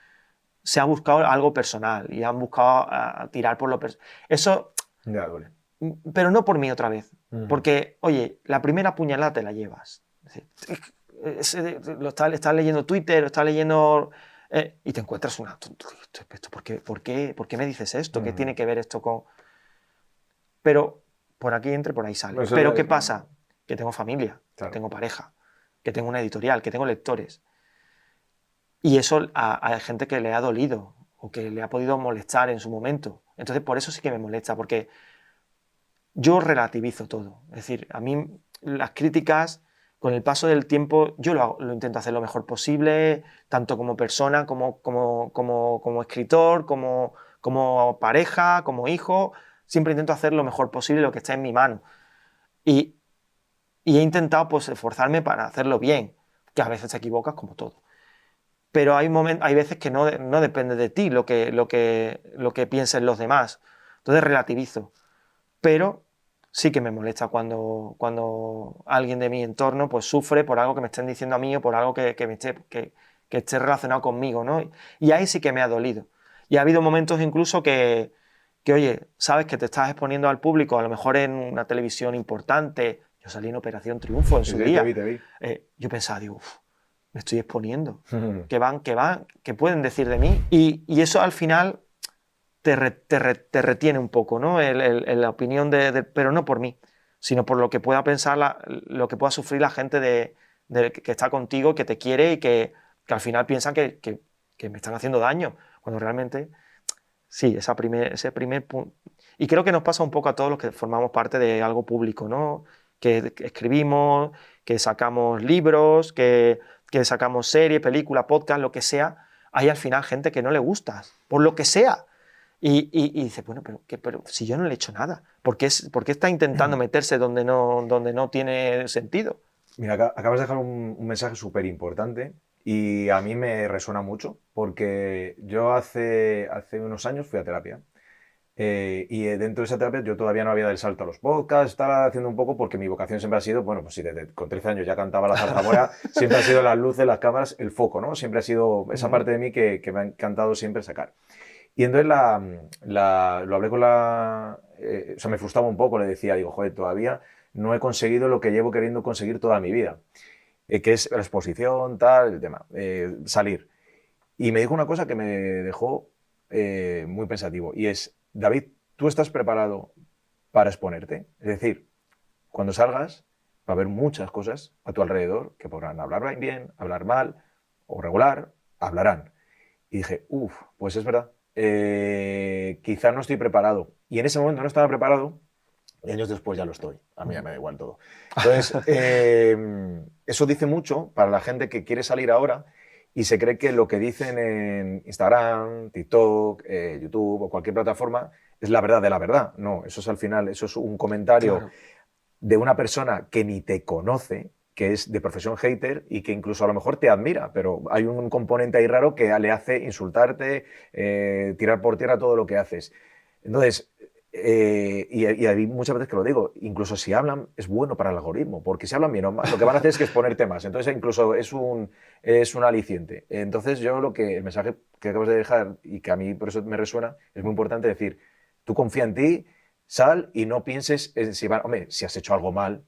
se ha buscado algo personal y han buscado tirar por lo personal. Eso, Ya, duele. pero no por mí otra vez, porque, oye, la primera puñalada te la llevas. Es decir, estás leyendo Twitter, estás leyendo... y te encuentras ¿por qué me dices esto? ¿Qué tiene que ver esto con...? Pero por aquí entra, por ahí sale. Pues Pero ¿qué pasa? Que tengo familia, claro, que tengo pareja, que tengo una editorial, que tengo lectores. Y eso hay gente que le ha dolido o que le ha podido molestar en su momento. Entonces, por eso sí que me molesta, porque yo relativizo todo. Es decir, a mí las críticas, con el paso del tiempo, yo lo intento hacer lo mejor posible, tanto como persona, como escritor, como pareja, como hijo. Siempre intento hacer lo mejor posible, lo que está en mi mano. Y he intentado pues, esforzarme para hacerlo bien, que a veces te equivocas como todo. Pero hay veces que no depende de ti lo que piensen los demás. Entonces relativizo. Pero sí que me molesta cuando alguien de mi entorno pues, sufre por algo que me estén diciendo a mí o por algo que esté relacionado conmigo, ¿no? Y ahí sí que me ha dolido. Y ha habido momentos incluso que, oye, sabes que te estás exponiendo al público, a lo mejor en una televisión importante. Yo salí en Operación Triunfo en su día. Te vi. Yo pensaba, digo, me estoy exponiendo. ¿Qué pueden decir de mí? Y eso al final te retiene un poco, ¿no? La opinión pero no por mí, sino por lo que pueda pensar, lo que pueda sufrir la gente que está contigo, que te quiere y que al final piensan que me están haciendo daño, cuando realmente, sí, ese primer punto. Y creo que nos pasa un poco a todos los que formamos parte de algo público, ¿no? Que escribimos, que sacamos libros, que sacamos series, películas, podcast, lo que sea. Hay al final gente que no le gustas, por lo que sea. Y dice, bueno, pero si yo no le he hecho nada, ¿por qué está intentando meterse donde no tiene sentido? Mira, acabas de dejar un mensaje súper importante y a mí me resuena mucho porque yo hace unos años fui a terapia y dentro de esa terapia yo todavía no había dado el salto a los podcasts, estaba haciendo un poco porque mi vocación siempre ha sido, bueno, pues sí, con 13 años ya cantaba la zarzamora, siempre ha sido las luces, las cámaras, el foco, ¿no? Siempre ha sido esa parte de mí que me ha encantado siempre sacar. Y entonces lo hablé con o sea, me frustraba un poco, le decía, digo, joder, todavía no he conseguido lo que llevo queriendo conseguir toda mi vida, que es la exposición, tal, el tema, salir. Y me dijo una cosa que me dejó muy pensativo, y es, David, ¿tú estás preparado para exponerte? Es decir, cuando salgas va a haber muchas cosas a tu alrededor que podrán hablar bien, hablar mal o regular, hablarán. Y dije, pues es verdad. Quizá no estoy preparado. Y en ese momento no estaba preparado y años después ya lo estoy. A mí ya me da igual todo. Entonces, eso dice mucho para la gente que quiere salir ahora y se cree que lo que dicen en Instagram, TikTok, YouTube o cualquier plataforma es la verdad de la verdad. No, eso es al final, eso es un comentario Claro. de una persona que ni te conoce, que es de profesión hater y que incluso a lo mejor te admira, pero hay un componente ahí raro que le hace insultarte, tirar por tierra todo lo que haces. Entonces, y hay muchas veces que lo digo, incluso si hablan es bueno para el algoritmo, porque si hablan bien o mal, lo que van a hacer es que exponerte más. Entonces, incluso es un aliciente. Entonces, yo el mensaje que acabas de dejar y que a mí por eso me resuena, es muy importante decir, tú confía en ti, sal y no pienses en si has hecho algo mal,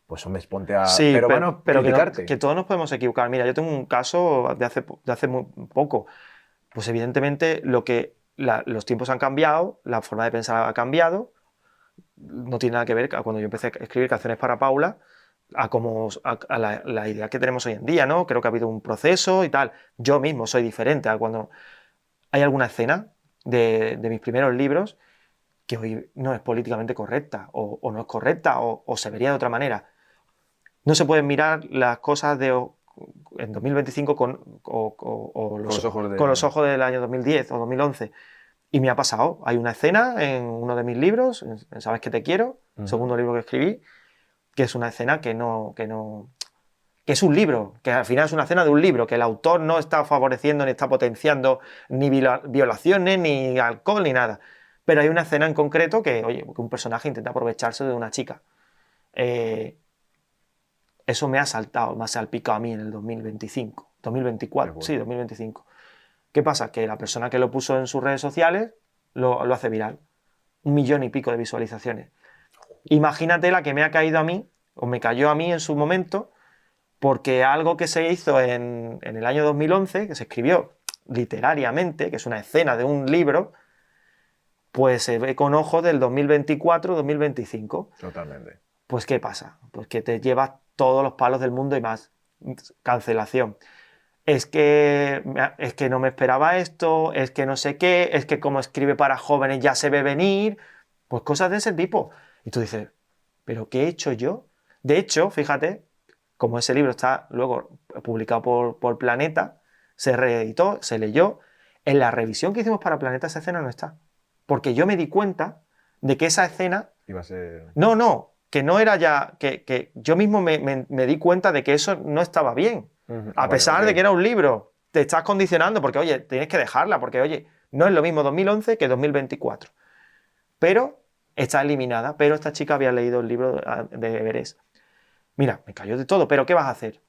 pues hombre, ponte a... Sí, pero van a pero criticarte. que todos nos podemos equivocar. Mira, yo tengo un caso de hace muy poco. Pues evidentemente los tiempos han cambiado, la forma de pensar ha cambiado. No tiene nada que ver a cuando yo empecé a escribir Canciones para Paula a la idea que tenemos hoy en día, ¿no? Creo que ha habido un proceso y tal. Yo mismo soy diferente a cuando hay alguna escena de mis primeros libros, que hoy no es políticamente correcta, o no es correcta, o se vería de otra manera. No se pueden mirar las cosas en 2025 con los ojos del año 2010 o 2011. Y me ha pasado. Hay una escena en uno de mis libros, en Sabes que te quiero, segundo libro que escribí, que es una escena que es un libro, que al final es una escena de un libro, que el autor no está favoreciendo ni está potenciando ni violaciones, ni alcohol, ni nada. Pero hay una escena en concreto que, oye, que un personaje intenta aprovecharse de una chica. Eso me ha salpicado a mí en el 2025, 2024, bueno. Sí, 2025. ¿Qué pasa? Que la persona que lo puso en sus redes sociales lo hace viral. 1 millón y pico de visualizaciones. Imagínate la que me ha caído a mí, o me cayó a mí en su momento, porque algo que se hizo en el año 2011, que se escribió literariamente, que es una escena de un libro, pues se ve con ojos del 2024-2025. Totalmente. Pues ¿qué pasa? Pues que te llevas todos los palos del mundo y más. Cancelación. Es que no me esperaba esto, es que no sé qué, es que como escribe para jóvenes ya se ve venir, pues cosas de ese tipo. Y tú dices, ¿pero qué he hecho yo? De hecho, fíjate, como ese libro está luego publicado por Planeta, se reeditó, se leyó, en la revisión que hicimos para Planeta esa escena no está. Porque yo me di cuenta de que esa escena... Iba a ser... No, que no era ya... Que yo mismo me di cuenta de que eso no estaba bien. A pesar de que era un libro, te estás condicionando porque, oye, tienes que dejarla, porque, oye, no es lo mismo 2011 que 2024. Pero está eliminada, pero esta chica había leído el libro de Everest. Mira, me cayó de todo, pero ¿qué vas a hacer?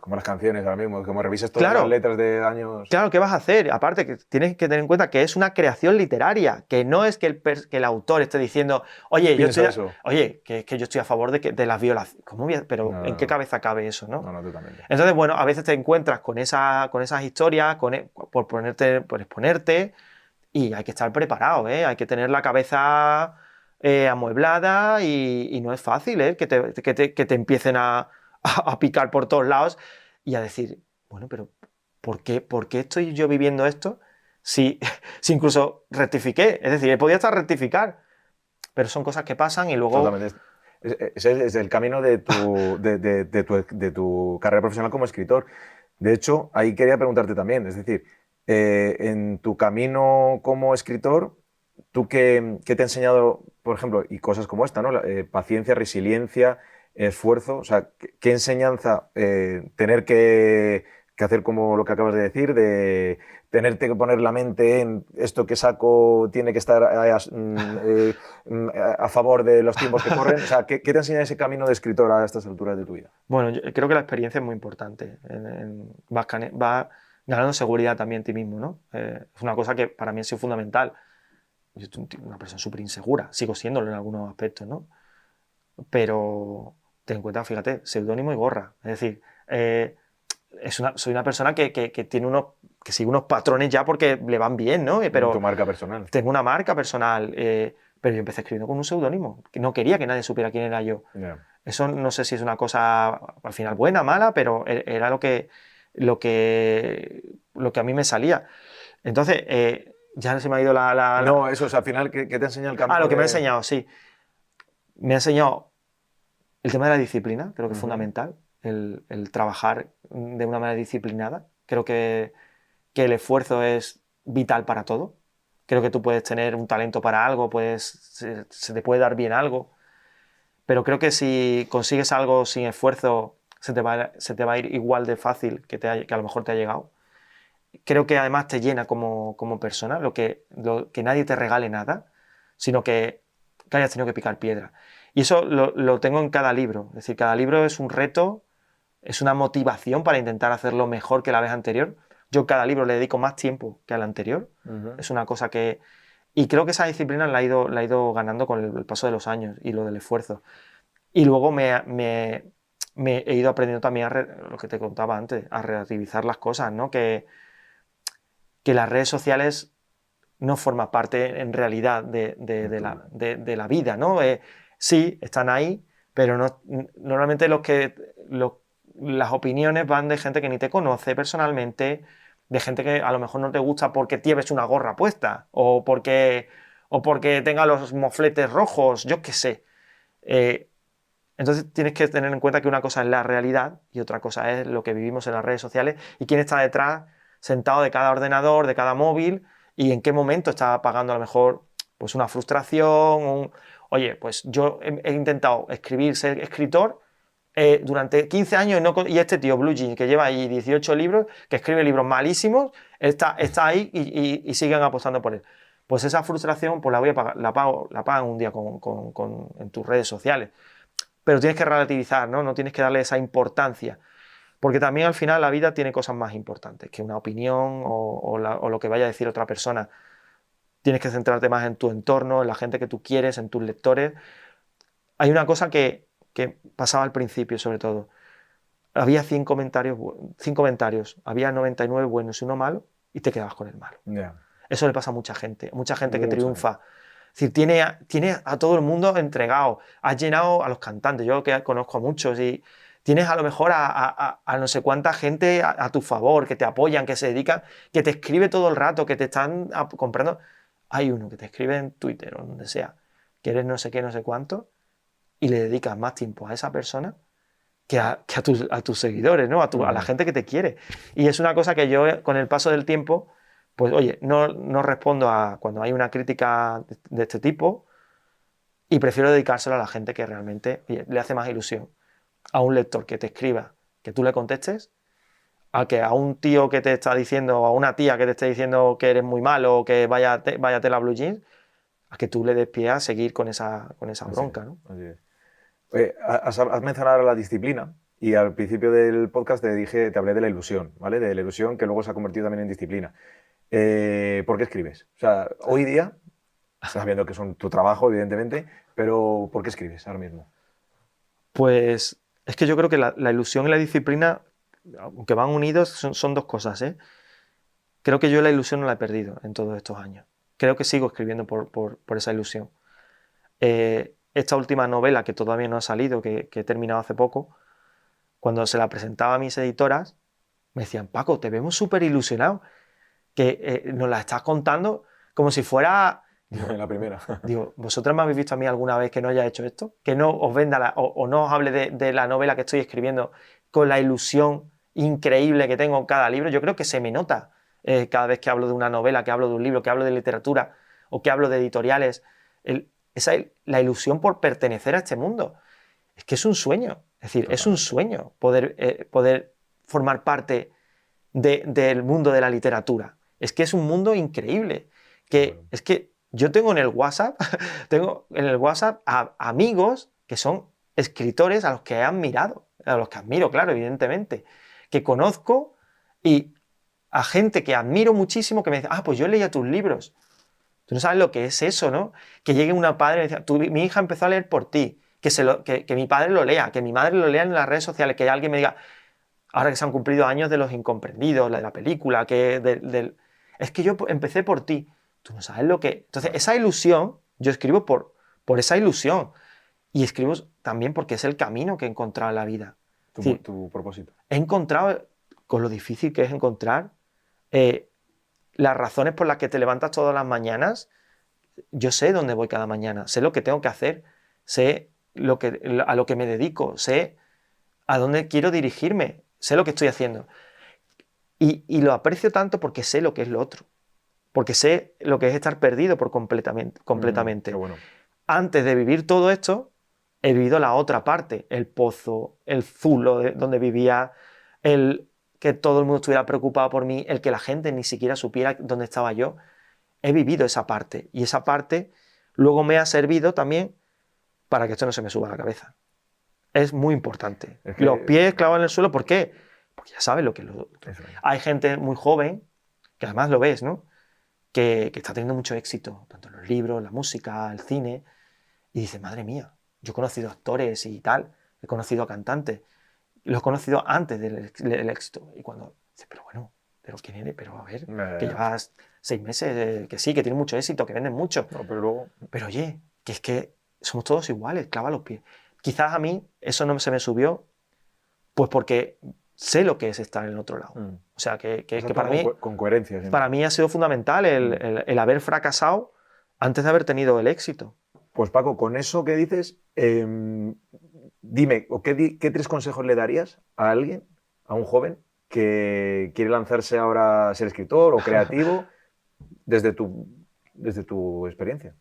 Como las canciones ahora mismo, como revisas todas las letras de años... Claro, ¿qué vas a hacer? Aparte, que tienes que tener en cuenta que es una creación literaria, que no es que el autor esté diciendo, oye, que yo estoy a favor de las violaciones. ¿Cómo? Pero no, ¿en qué cabeza cabe eso? No, totalmente. Entonces, bueno, a veces te encuentras con esas historias, por exponerte, y hay que estar preparado, ¿eh? Hay que tener la cabeza amueblada y no es fácil, que te empiecen a picar por todos lados y a decir, bueno, pero ¿por qué estoy yo viviendo esto si incluso rectifiqué? Es decir, he podido hasta rectificar, pero son cosas que pasan y luego... Totalmente. Es el camino de tu carrera profesional como escritor. De hecho, ahí quería preguntarte también, es decir, en tu camino como escritor, ¿tú qué te ha enseñado, por ejemplo, y cosas como esta, ¿no? Paciencia, resiliencia, esfuerzo, o sea, ¿qué enseñanza tener que hacer como lo que acabas de decir, de tenerte que poner la mente en esto que saco tiene que estar a favor de los tiempos que corren? O sea, ¿qué te enseña ese camino de escritor a estas alturas de tu vida? Bueno, yo creo que la experiencia es muy importante. Vas ganando seguridad también en ti mismo, ¿no? Es una cosa que para mí ha sido fundamental. Yo soy una persona súper insegura, sigo siéndolo en algunos aspectos, ¿no? Pero ten en cuenta, fíjate, seudónimo y gorra. Es decir, soy una persona que tiene que sigue unos patrones ya porque le van bien, ¿no? Pero tu marca personal. Tengo una marca personal, pero yo empecé escribiendo con un seudónimo, que no quería que nadie supiera quién era yo. Yeah. Eso no sé si es una cosa al final buena, mala, pero era lo que a mí me salía. Entonces, ya se me ha ido la... No, eso es al final, ¿qué te enseña el camino? Lo que me ha enseñado, sí. Me ha enseñado el tema de la disciplina, creo que es fundamental, el trabajar de una manera disciplinada. Creo que el esfuerzo es vital para todo. Creo que tú puedes tener un talento para algo, se te puede dar bien algo, pero creo que si consigues algo sin esfuerzo, se te va a ir igual de fácil que a lo mejor te ha llegado. Creo que además te llena como persona, que nadie te regale nada, sino que hayas tenido que picar piedra. Y eso lo tengo en cada libro. Es decir, cada libro es un reto, es una motivación para intentar hacerlo mejor que la vez anterior. Yo a cada libro le dedico más tiempo que al anterior. Es una cosa que... Y creo que esa disciplina la he ido ganando con el paso de los años y lo del esfuerzo. Y luego me he ido aprendiendo también lo que te contaba antes, a relativizar las cosas, ¿no? Que las redes sociales no forman parte en realidad de la vida, ¿no? Sí, están ahí, pero normalmente las opiniones van de gente que ni te conoce personalmente, de gente que a lo mejor no te gusta porque lleves una gorra puesta o porque tenga los mofletes rojos, yo qué sé. Entonces tienes que tener en cuenta que una cosa es la realidad y otra cosa es lo que vivimos en las redes sociales y quién está detrás, sentado de cada ordenador, de cada móvil y en qué momento está pagando a lo mejor pues una frustración. Oye, pues yo he intentado escribir, ser escritor durante 15 años y este tío, Blue Jeans, que lleva ahí 18 libros, que escribe libros malísimos, está ahí y siguen apostando por él. Pues esa frustración pues la voy a pagar, la pagan un día en tus redes sociales. Pero tienes que relativizar, ¿no? No tienes que darle esa importancia. Porque también al final la vida tiene cosas más importantes que una opinión o lo que vaya a decir otra persona. Tienes que centrarte más en tu entorno, en la gente que tú quieres, en tus lectores. Hay una cosa que pasaba al principio, sobre todo. Había 100 comentarios, había 99 buenos y uno malo, y te quedabas con el malo. Yeah. Eso le pasa a mucha gente que triunfa. Gente. Es decir, tiene a todo el mundo entregado. Has llenado a los cantantes, yo que conozco a muchos, y tienes a lo mejor a no sé cuánta gente a tu favor, que te apoyan, que se dedican, que te escribe todo el rato, que te están comprando. Hay uno que te escribe en Twitter o donde sea, que eres no sé qué, no sé cuánto, y le dedicas más tiempo a esa persona que a tus seguidores, ¿no? A la gente que te quiere. Y es una cosa que yo, con el paso del tiempo, pues oye, no respondo a cuando hay una crítica de este tipo y prefiero dedicárselo a la gente que realmente, oye, le hace más ilusión a un lector que te escriba, que tú le contestes, a que a un tío que te está diciendo, o a una tía que te esté diciendo que eres muy malo o que váyate la Blue Jeans, a que tú le des pie a seguir con esa bronca, ¿no? Así es. Oye, has mencionado la disciplina y al principio del podcast te hablé de la ilusión, ¿vale? De la ilusión que luego se ha convertido también en disciplina. ¿Por qué escribes? O sea, hoy día, sabiendo que es tu trabajo, evidentemente, pero ¿por qué escribes ahora mismo? Pues es que yo creo que la ilusión y la disciplina, aunque van unidos, son dos cosas, ¿eh? Creo que yo la ilusión no la he perdido en todos estos años. Creo que sigo escribiendo por esa ilusión. Esta última novela, que todavía no ha salido, que he terminado hace poco, cuando se la presentaba a mis editoras, me decían, Paco, te vemos súper ilusionado, que nos la estás contando como si fuera... Digo, la primera. Digo, ¿vosotras me habéis visto a mí alguna vez que no haya hecho esto? Que no os venda o no os hable de la novela que estoy escribiendo con la ilusión increíble que tengo en cada libro. Yo creo que se me nota cada vez que hablo de una novela, que hablo de un libro, que hablo de literatura o que hablo de editoriales. La ilusión por pertenecer a este mundo. Es que es un sueño. Es decir, es un sueño poder formar parte del mundo de la literatura. Es que es un mundo increíble. Es que yo tengo en el WhatsApp a amigos que son escritores a los que he admirado, a los que admiro, claro, evidentemente, que conozco, y a gente que admiro muchísimo que me dice, pues yo leía tus libros. Tú no sabes lo que es eso, ¿no? Que llegue una padre y me dice, mi hija empezó a leer por ti, que mi padre lo lea, que mi madre lo lea en las redes sociales, que alguien me diga, ahora que se han cumplido años de Los Incomprendidos, de la película, es que yo empecé por ti. Tú no sabes lo que... Entonces, esa ilusión, yo escribo por esa ilusión. Y escribo también porque es el camino que he encontrado en la vida. Tu propósito. He encontrado, con lo difícil que es encontrar, las razones por las que te levantas todas las mañanas. Yo sé dónde voy cada mañana, sé lo que tengo que hacer, sé a lo que me dedico, sé a dónde quiero dirigirme, sé lo que estoy haciendo. Y lo aprecio tanto porque sé lo que es lo otro. Porque sé lo que es estar perdido completamente. Qué bueno. Antes de vivir todo esto, he vivido la otra parte, el pozo, el zulo donde vivía, el que todo el mundo estuviera preocupado por mí, el que la gente ni siquiera supiera dónde estaba yo. He vivido esa parte, y esa parte luego me ha servido también para que esto no se me suba a la cabeza. Es muy importante. Los pies clavados en el suelo, ¿por qué? Porque ya sabes lo que es lo otro. Hay gente muy joven, que además lo ves, ¿no? Que está teniendo mucho éxito, tanto en los libros, la música, el cine, y dice, madre mía, yo he conocido actores y tal, he conocido a cantantes, los he conocido antes del éxito, y cuando dice, pero bueno, ¿pero quién eres? Pero a ver, que llevas 6 meses, que sí, que tiene mucho éxito, que venden mucho, no, pero luego... Pero oye, que es que somos todos iguales, clava los pies. Quizás a mí eso no se me subió, pues porque sé lo que es estar en el otro lado. Mm. O sea, que Exacto, para mí, con coherencia. Siempre. para mí ha sido fundamental el haber fracasado antes de haber tenido el éxito. Pues Paco, con eso que dices, dime, ¿qué 3 consejos le darías a alguien, a un joven, que quiere lanzarse ahora a ser escritor o creativo desde tu experiencia?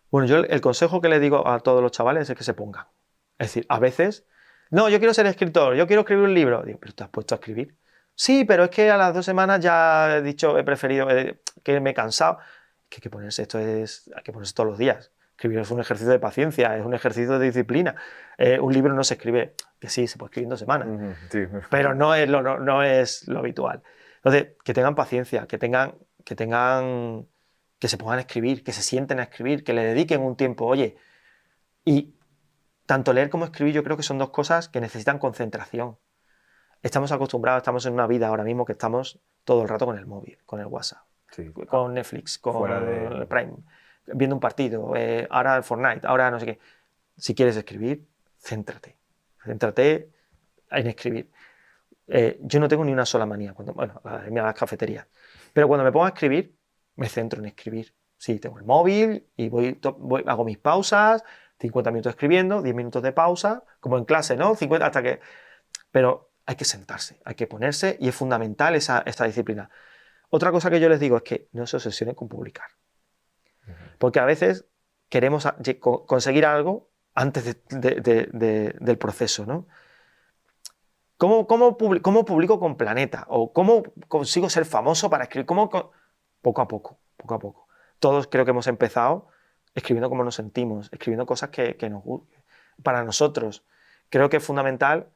Bueno, yo el consejo que le digo a todos los chavales es que se pongan. Es decir, a veces, no, yo quiero ser escritor, yo quiero escribir un libro. Digo, pero ¿te has puesto a escribir? Sí, pero es que a las 2 semanas ya he dicho, he preferido, que me he cansado. Que hay que ponerse hay que ponerse todos los días. Escribir es un ejercicio de paciencia, es un ejercicio de disciplina. Un libro no se escribe, que sí, se puede escribir en 2 semanas, Sí. pero no es lo habitual. Entonces, que tengan paciencia, que se pongan a escribir, que se sienten a escribir, que le dediquen un tiempo. Oye, y tanto leer como escribir yo creo que son 2 cosas que necesitan concentración. Estamos acostumbrados, estamos en una vida ahora mismo que estamos todo el rato con el móvil, con el WhatsApp, Sí. con Netflix, con de- Prime, viendo un partido, ahora el Fortnite, ahora no sé qué. Si quieres escribir, céntrate en escribir. Yo no tengo ni una sola manía, bueno, a las cafeterías, pero cuando me pongo a escribir, me centro en escribir. Sí, tengo el móvil y hago mis pausas, 50 minutos escribiendo, 10 minutos de pausa, como en clase, ¿no? 50 hasta que... Pero hay que sentarse, hay que ponerse y es fundamental esta disciplina. Otra cosa que yo les digo es que no se obsesionen con publicar. Porque a veces queremos conseguir algo antes del proceso, ¿no? ¿Cómo publico con Planeta? ¿O cómo consigo ser famoso para escribir? Poco a poco, poco a poco. Todos creo que hemos empezado escribiendo como nos sentimos, escribiendo cosas que nos gustan. Para nosotros, creo que es fundamental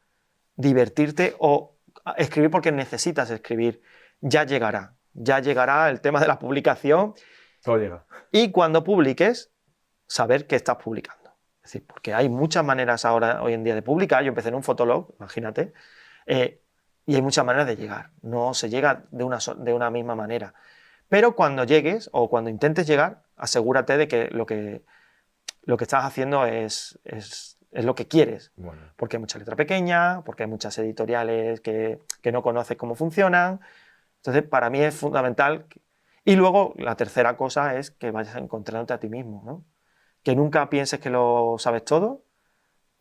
divertirte o escribir porque necesitas escribir. Ya llegará el tema de la publicación. Todo llega. Y cuando publiques, saber que estás publicando. Es decir, porque hay muchas maneras hoy en día de publicar. Yo empecé en un fotolog, imagínate, y hay muchas maneras de llegar. No se llega de una misma manera. Pero cuando llegues o cuando intentes llegar, asegúrate de que lo que estás haciendo es lo que quieres. Bueno. Porque hay mucha letra pequeña, porque hay muchas editoriales que no conoces cómo funcionan. Entonces, para mí es fundamental. Y luego, la tercera cosa es que vayas encontrándote a ti mismo, ¿no? Que nunca pienses que lo sabes todo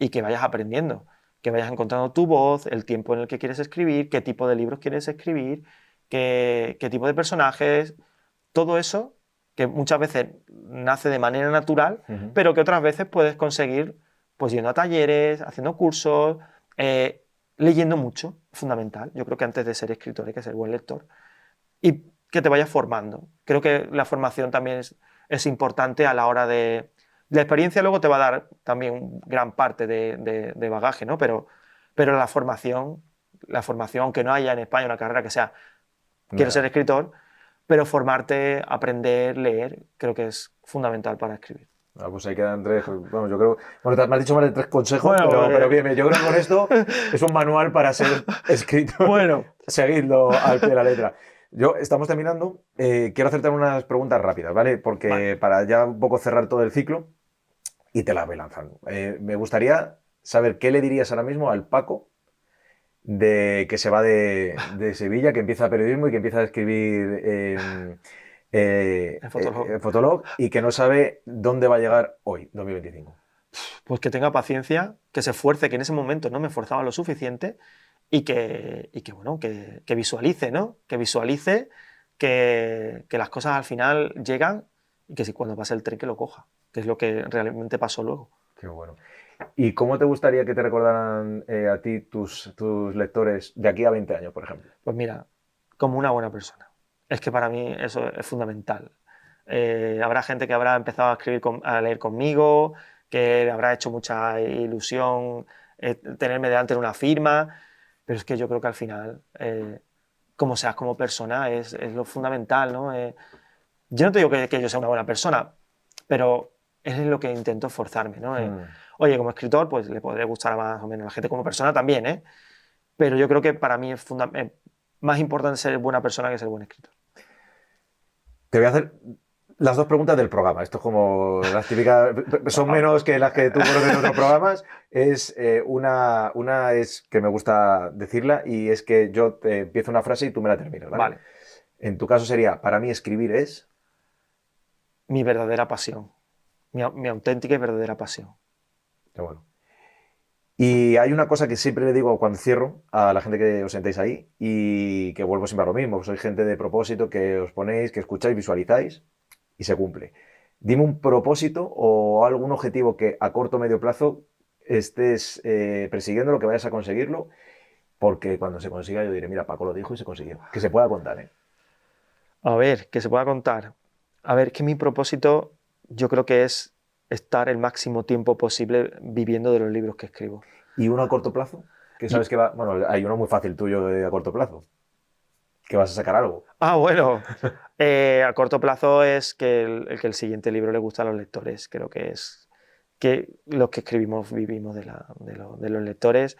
y que vayas aprendiendo, que vayas encontrando tu voz, el tiempo en el que quieres escribir, qué tipo de libros quieres escribir, qué tipo de personajes, todo eso que muchas veces nace de manera natural, pero que otras veces puedes conseguir pues yendo a talleres, haciendo cursos, leyendo mucho, fundamental. Yo creo que antes de ser escritor hay que ser buen lector. Y que te vayas formando. Creo que la formación también es importante a la hora de... La experiencia luego te va a dar también gran parte de bagaje, ¿no? Pero la formación, aunque no haya en España una carrera que sea quiero ser escritor, pero formarte, aprender, leer, creo que es fundamental para escribir. Pues ahí quedan 3. Bueno, yo creo. Bueno, me has dicho más de 3 consejos, Bueno, pero bien, yo creo que con esto es un manual para ser escritor. Bueno. Seguidlo al pie de la letra. Estamos terminando. Quiero hacerte unas preguntas rápidas, ¿vale? Porque para ya un poco cerrar todo el ciclo y te las voy lanzando. Me gustaría saber qué le dirías ahora mismo al Paco que se va de Sevilla, que empieza periodismo y que empieza a escribir Fotolog y que no sabe dónde va a llegar hoy, 2025. Pues que tenga paciencia, que se esfuerce, que en ese momento no me esforzaba lo suficiente y que visualice, ¿no? Que visualice que las cosas al final llegan y que si cuando pase el tren que lo coja, que es lo que realmente pasó luego. Qué bueno. ¿Y cómo te gustaría que te recordaran a ti tus lectores de aquí a 20 años, por ejemplo? Pues mira, como una buena persona. Es que para mí eso es fundamental. Habrá gente que habrá empezado a leer conmigo, que le habrá hecho mucha ilusión tenerme delante de una firma, pero es que yo creo que al final, como seas como persona, es lo fundamental, ¿no? Yo no te digo que yo sea una buena persona, pero es lo que intento esforzarme, ¿no? Oye, como escritor, pues le podré gustar a más o menos a la gente, como persona también, ¿eh? Pero yo creo que para mí es más importante ser buena persona que ser buen escritor. Te voy a hacer Las dos preguntas del programa. Esto es como las típicas, son menos que las que tú conoces en otros programas. Es, una es que me gusta decirla y es que yo te empiezo una frase y tú me la terminas, ¿vale? Vale. En tu caso sería, para mí escribir es... Mi verdadera pasión. Mi auténtica y verdadera pasión. Qué bueno. Y hay una cosa que siempre le digo cuando cierro a la gente que os sentéis ahí y que vuelvo siempre a lo mismo. Sois gente de propósito que os ponéis, que escucháis, visualizáis y se cumple. Dime un propósito o algún objetivo que a corto o medio plazo estés persiguiendo, lo que vayas a conseguirlo, porque cuando se consiga yo diré, mira, Paco lo dijo y se consiguió. Que se pueda contar, ¿eh? A ver, que se pueda contar. A ver, que mi propósito yo creo que es estar el máximo tiempo posible viviendo de los libros que escribo. Y uno a corto plazo, que sabes que va... Bueno, hay uno muy fácil tuyo de a corto plazo, que vas a sacar algo. Ah, bueno, a corto plazo es que que el siguiente libro le guste a los lectores. Creo que es que los que escribimos vivimos de los lectores.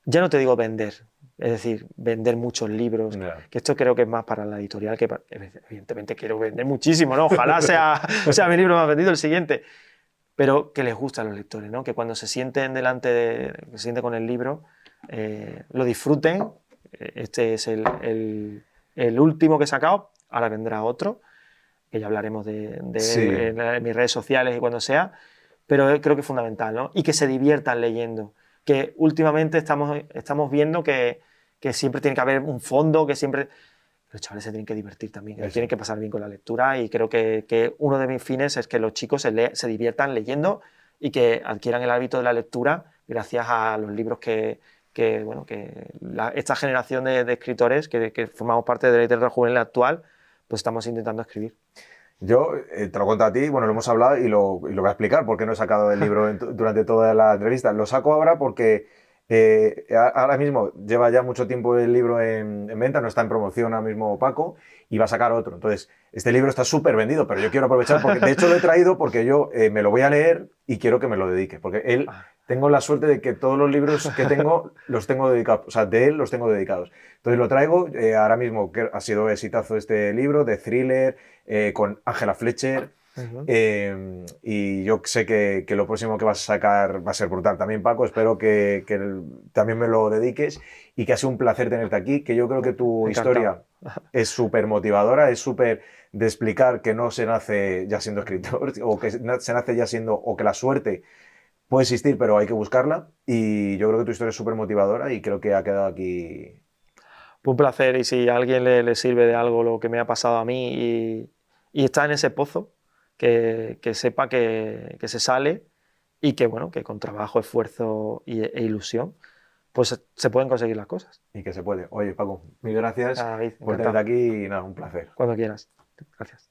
Ya no te digo vender, es decir, vender muchos libros, Yeah. que esto creo que es más para la editorial, que evidentemente quiero vender muchísimo, ¿no? Ojalá sea mi libro más vendido el siguiente, pero que les guste a los lectores, ¿no? Que cuando se sienten se sienten con el libro, lo disfruten. Este es el último que he sacado, ahora vendrá otro, que ya hablaremos de Sí. en mis redes sociales y cuando sea, pero creo que es fundamental, ¿no? Y que se diviertan leyendo, que últimamente estamos viendo que siempre tiene que haber un fondo, que siempre... Los chavales se tienen que divertir también, que tienen que pasar bien con la lectura y creo que uno de mis fines es que los chicos se diviertan leyendo y que adquieran el hábito de la lectura gracias a los libros esta generación de escritores que formamos parte de la literatura juvenil actual, pues estamos intentando escribir. Yo te lo cuento a ti, bueno, lo hemos hablado y lo voy a explicar por qué no he sacado el libro durante toda la entrevista. Lo saco ahora porque ahora mismo lleva ya mucho tiempo el libro en venta, no está en promoción ahora mismo Paco y va a sacar otro. Entonces, este libro está súper vendido, pero yo quiero aprovechar porque de hecho lo he traído porque yo me lo voy a leer y quiero que me lo dedique. Porque él, tengo la suerte de que todos los libros que tengo los tengo dedicados, o sea, de él los tengo dedicados. Entonces lo traigo, ahora mismo que ha sido exitazo este libro de thriller, con Angela Fletcher. Y yo sé que lo próximo que vas a sacar va a ser brutal también, Paco. Espero que también me lo dediques y que ha sido un placer tenerte aquí, que yo creo que tu historia es súper motivadora, es súper de explicar que no se nace ya siendo escritor o que se nace ya siendo, o que la suerte puede existir, pero hay que buscarla. Y yo creo que tu historia es súper motivadora y creo que ha quedado aquí. Fue un placer y si a alguien le sirve de algo lo que me ha pasado a mí y está en ese pozo, que sepa que se sale y que, bueno, que con trabajo, esfuerzo e ilusión, pues se pueden conseguir las cosas. Y que se puede. Oye, Paco, mil gracias Nada, David, por tenerte encantado. aquí y nada, un placer. Cuando quieras. Gracias.